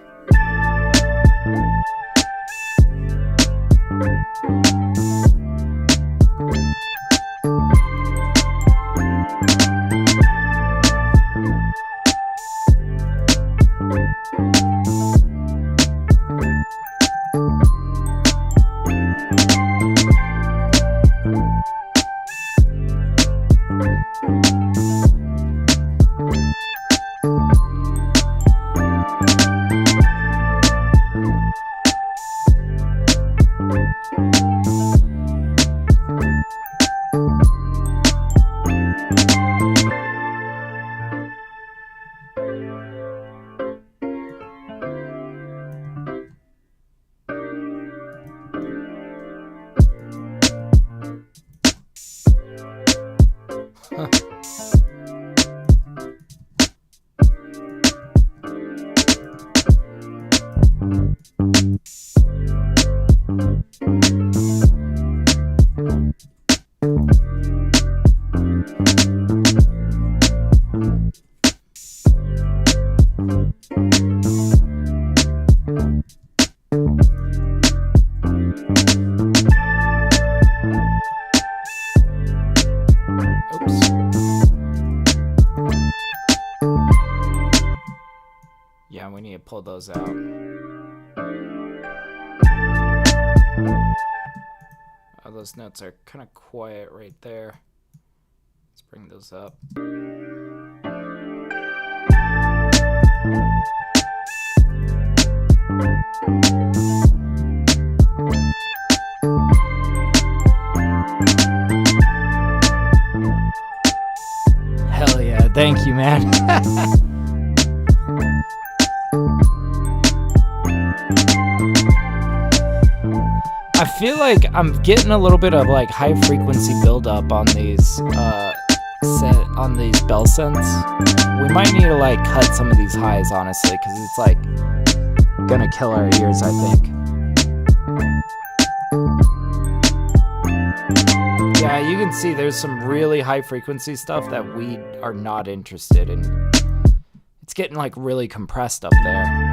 Pull those out. Oh, those notes are kind of quiet right there. Let's bring those up. Hell yeah, thank you, man. I feel like I'm getting a little bit of like high frequency buildup on these bell synths. We might need to like cut some of these highs, honestly, because it's like gonna kill our ears, I think. Yeah, you can see there's some really high frequency stuff that we are not interested in. It's getting like really compressed up there.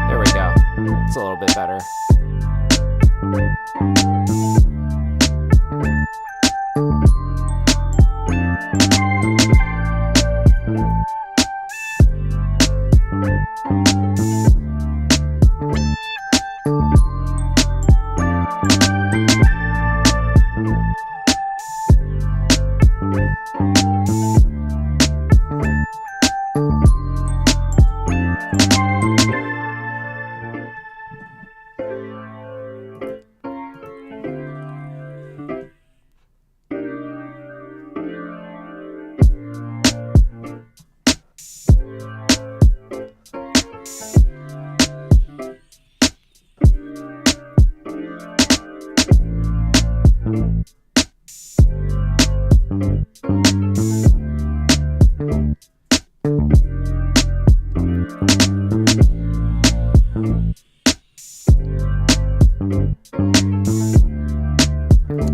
There we go. It's a little bit better.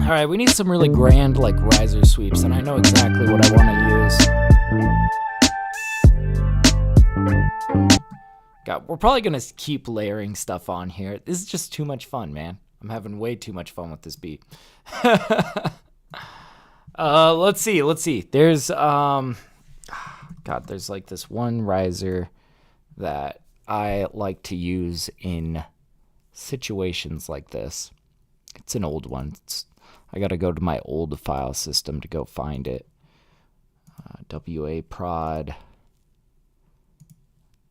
All right, we need some really grand like riser sweeps, and I know exactly what I want to use. God, we're probably gonna keep layering stuff on here. This is just too much fun, man. I'm having way too much fun with this beat. Let's see. There's God, there's like this one riser that I like to use in situations like this. It's an old one. I gotta go to my old file system to go find it. WA prod.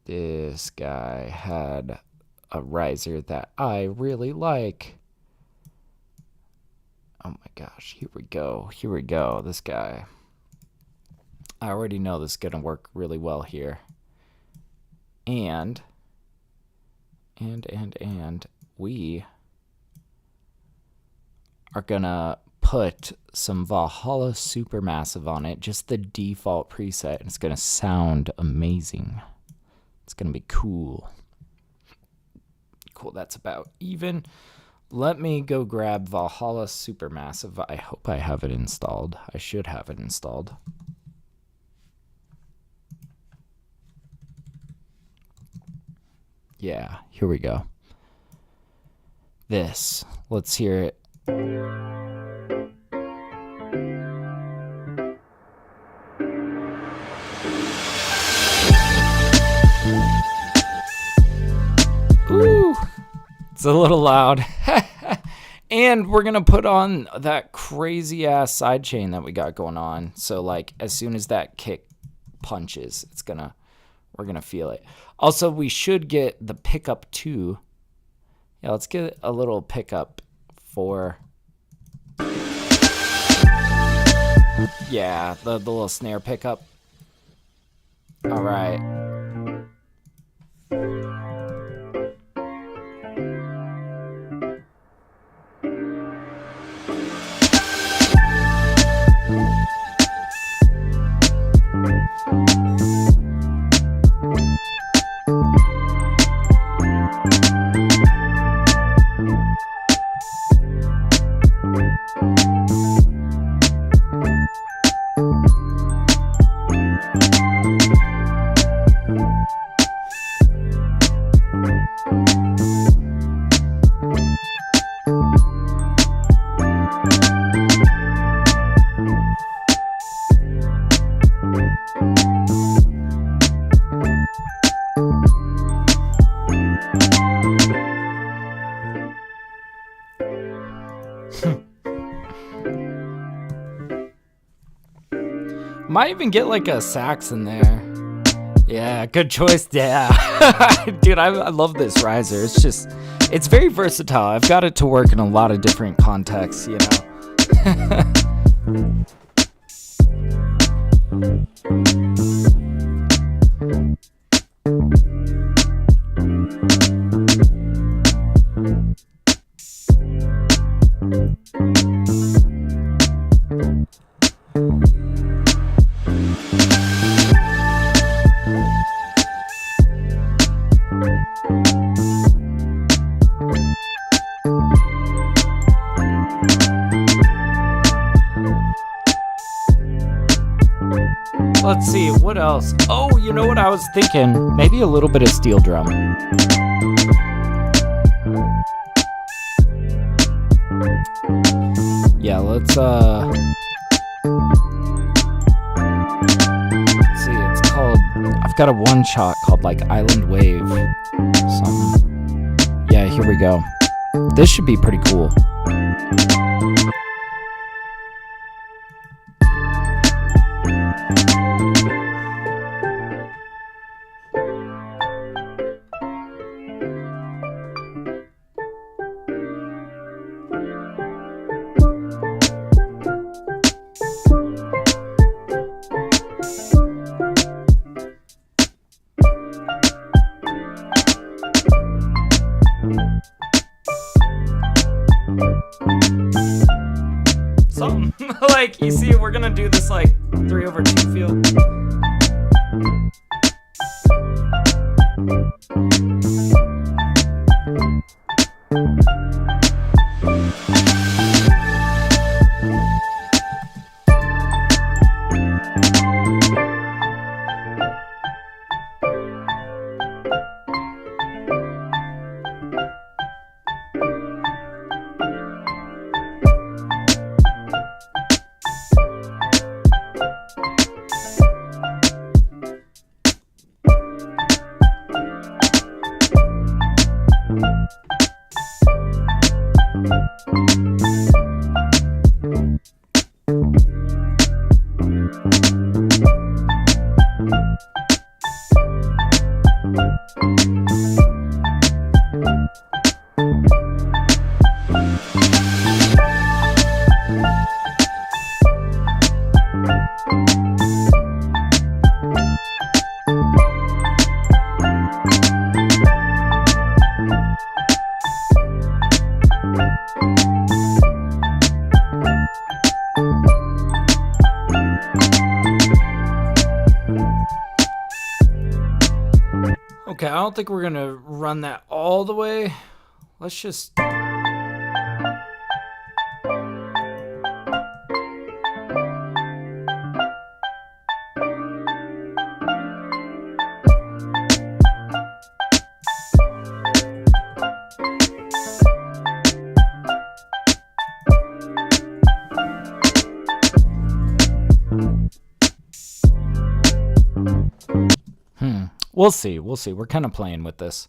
This guy had a riser that I really like. Oh my gosh, here we go. This guy. I already know this is gonna work really well here. And we are gonna put some Valhalla Supermassive on it, just the default preset, and it's gonna sound amazing. It's gonna be cool. Cool, that's about even. Let me go grab Valhalla Supermassive. I hope I have it installed. I should have it installed. Yeah, here we go. This. Let's hear it. Ooh, it's a little loud. And we're gonna put on that crazy ass sidechain that we got going on. So like as soon as that kick punches, we're gonna feel it. Also, we should get the pickup too. Yeah, let's get a little pickup for, yeah, the little snare pickup. All right. Might even get like a sax in there. Yeah, good choice. Yeah. Dude, I love this riser. It's very versatile. I've got it to work in a lot of different contexts, you know. Let's see, what else? Oh, you know what I was thinking? Maybe a little bit of steel drum. Yeah, let's see, it's called, I've got a one shot called like Island Wave. Yeah, here we go. This should be pretty cool. Something like, you see, we're gonna do this like 3/2 feel. Okay, I don't think we're gonna run that all the way. Let's just... We'll see. We'll see. We're kind of playing with this.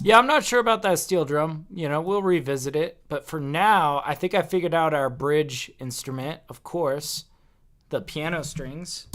Yeah, I'm not sure about that steel drum. You know, we'll revisit it. But for now, I think I figured out our bridge instrument, of course, the piano strings.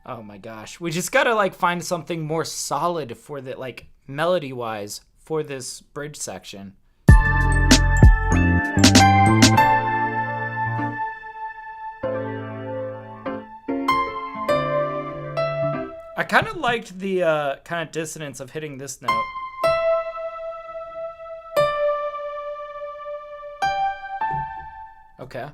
Oh my gosh. We just gotta like find something more solid for the like melody wise for this bridge section. I kind of liked the kind of dissonance of hitting this note. Okay.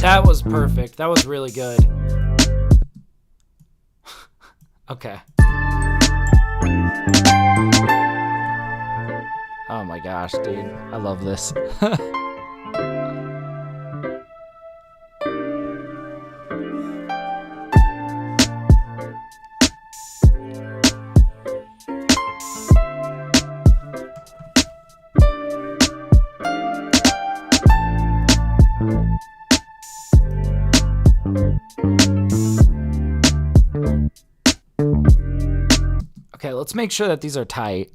That was perfect. That was really good. Okay. Oh my gosh, dude. I love this. Okay, let's make sure that these are tight.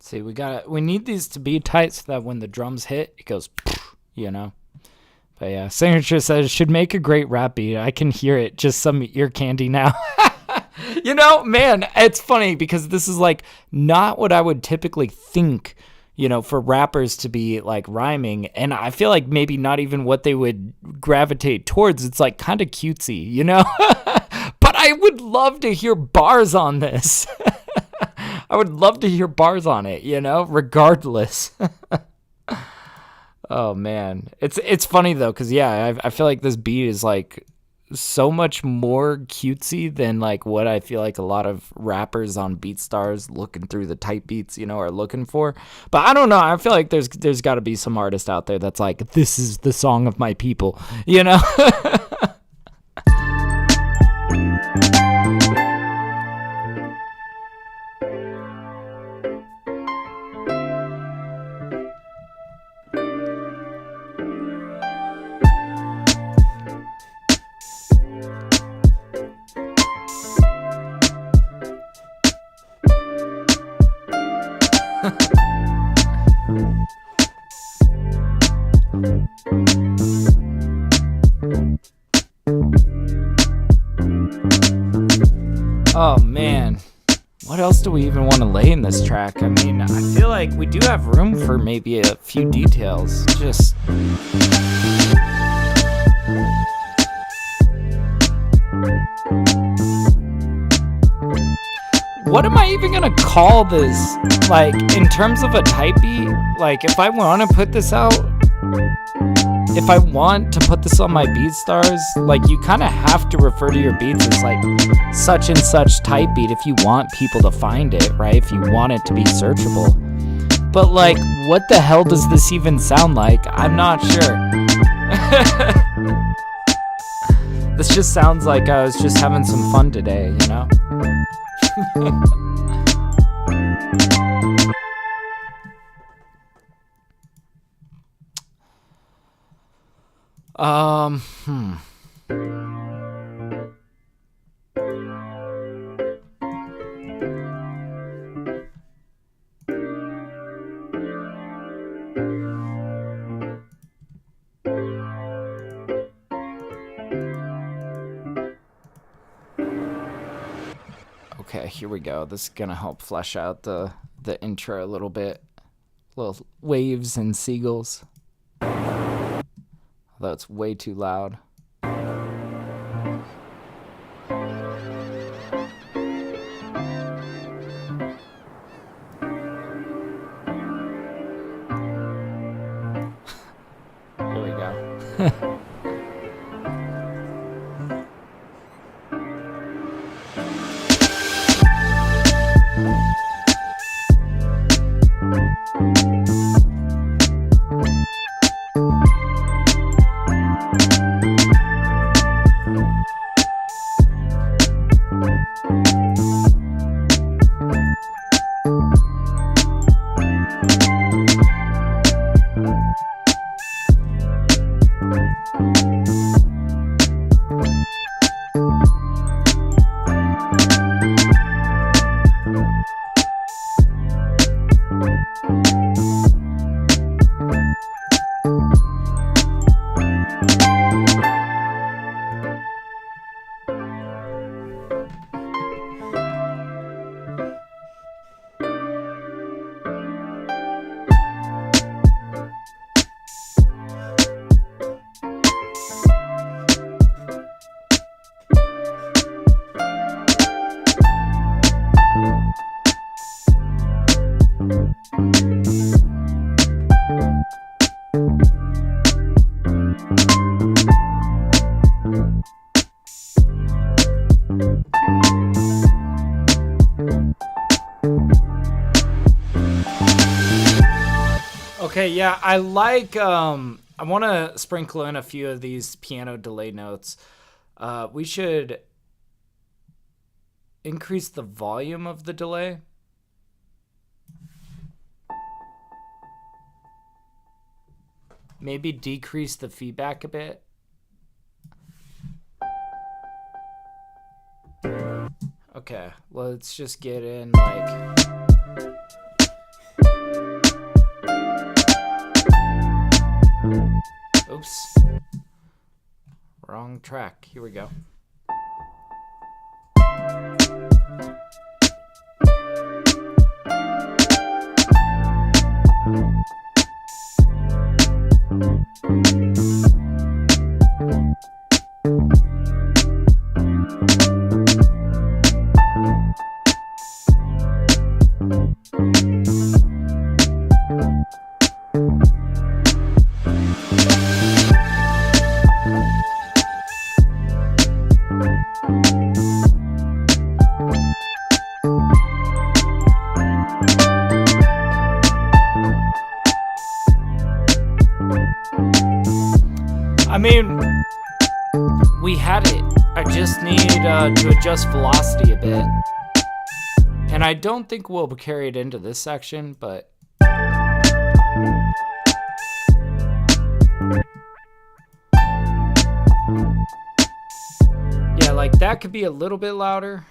See, we need these to be tight so that when the drums hit, it goes, you know. But yeah, Signature says, should make a great rap beat. I can hear it, just some ear candy now. You know, man, it's funny because this is like not what I would typically think, you know, for rappers to be like rhyming. And I feel like maybe not even what they would gravitate towards. It's like kind of cutesy, you know. But I would love to hear bars on this. I would love to hear bars on it, you know, regardless. Oh man, it's funny though, cause yeah, I feel like this beat is like so much more cutesy than like what I feel like a lot of rappers on BeatStars looking through the type beats, you know, are looking for. But I don't know. I feel like there's got to be some artist out there that's like, this is the song of my people, you know. Oh man, what else do we even want to lay in this track? I mean, I feel like we do have room for maybe a few details. Just what am I even gonna call this? Like, in terms of a type beat, like if I want to put this out, if I want to put this on my BeatStars, like you kind of have to refer to your beats as like such and such type beat if you want people to find it, right? If you want it to be searchable. But like, what the hell does this even sound like? I'm not sure. This just sounds like I was just having some fun today, you know? Okay, here we go. This is gonna help flesh out the intro a little bit. Little waves and seagulls. Although it's way too loud. Here we go. Okay, yeah, I like, I want to sprinkle in a few of these piano delay notes. We should increase the volume of the delay. Maybe decrease the feedback a bit. Okay, let's just get in like... Oops. Wrong track. Here we go. I mean, we had it. I just need to adjust velocity a bit. And I don't think we'll carry it into this section, but... yeah, like that could be a little bit louder.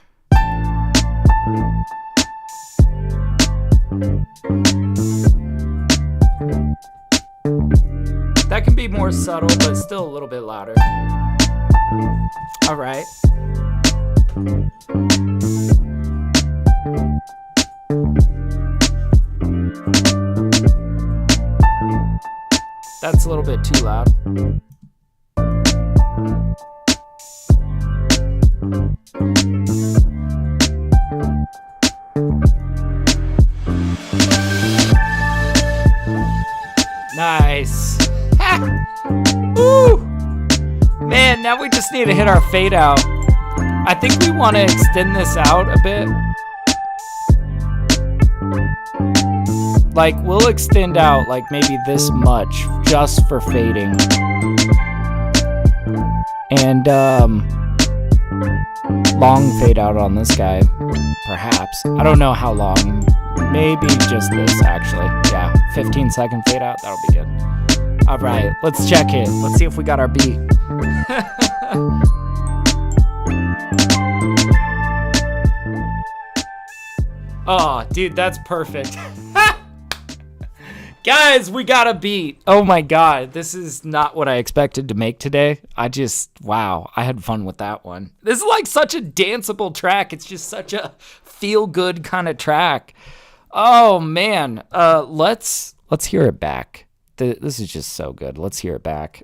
That can be more subtle, but still a little bit louder. All right. That's a little bit too loud. Nice. Woo! Man, now we just need to hit our fade out. I think we want to extend this out a bit. Like, we'll extend out like maybe this much just for fading. And long fade out on this guy, perhaps. I don't know how long. Maybe just this, actually. Yeah, 15-second fade out. That'll be good. All right, let's check it. Let's see if we got our beat. Oh, dude, that's perfect. Guys, we got a beat. Oh my God, this is not what I expected to make today. Wow, I had fun with that one. This is like such a danceable track. It's just such a feel-good kind of track. Oh man, let's hear it back. This is just so good. Let's hear it back.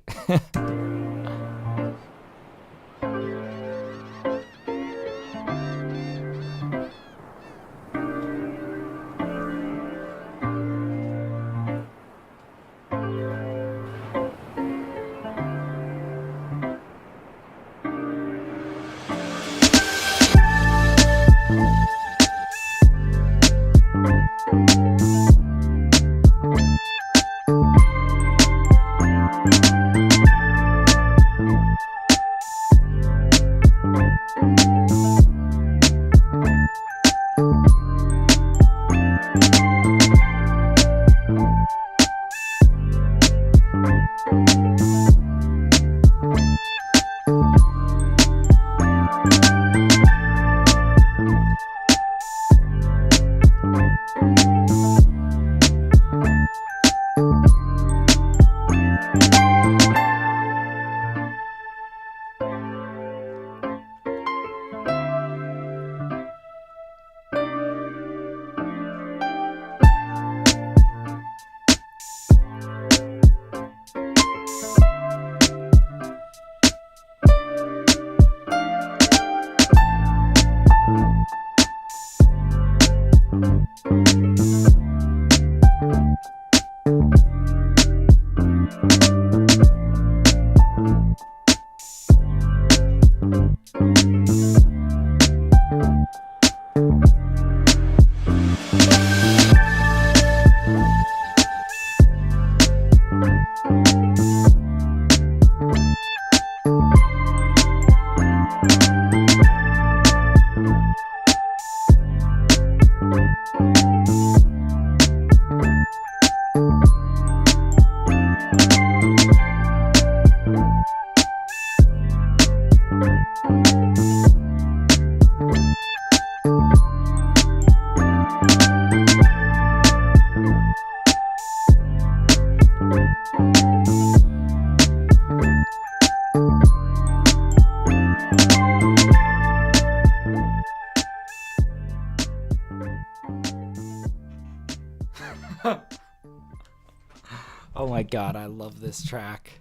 Oh my god, I love this track.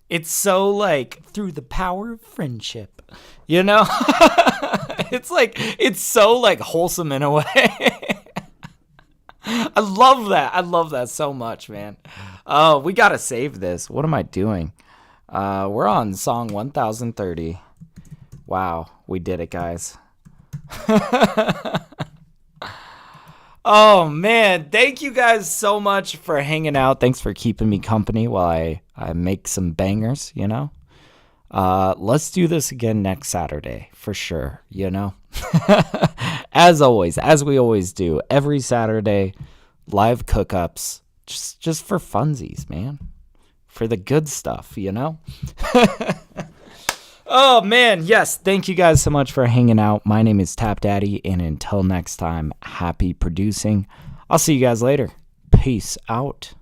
It's so like through the power of friendship, you know? It's like, it's so like wholesome in a way. I love that. I love that so much, man. Oh, we gotta save this. What am I doing? We're on song 1030. Wow, we did it, guys. Oh, man. Thank you guys so much for hanging out. Thanks for keeping me company while I make some bangers, you know? Let's do this again next Saturday, for sure, you know? As always, as we always do, every Saturday, live cook-ups, just for funsies, man. For the good stuff, you know? Oh, man, yes. Thank you guys so much for hanging out. My name is TapDaddy, and until next time, happy producing. I'll see you guys later. Peace out.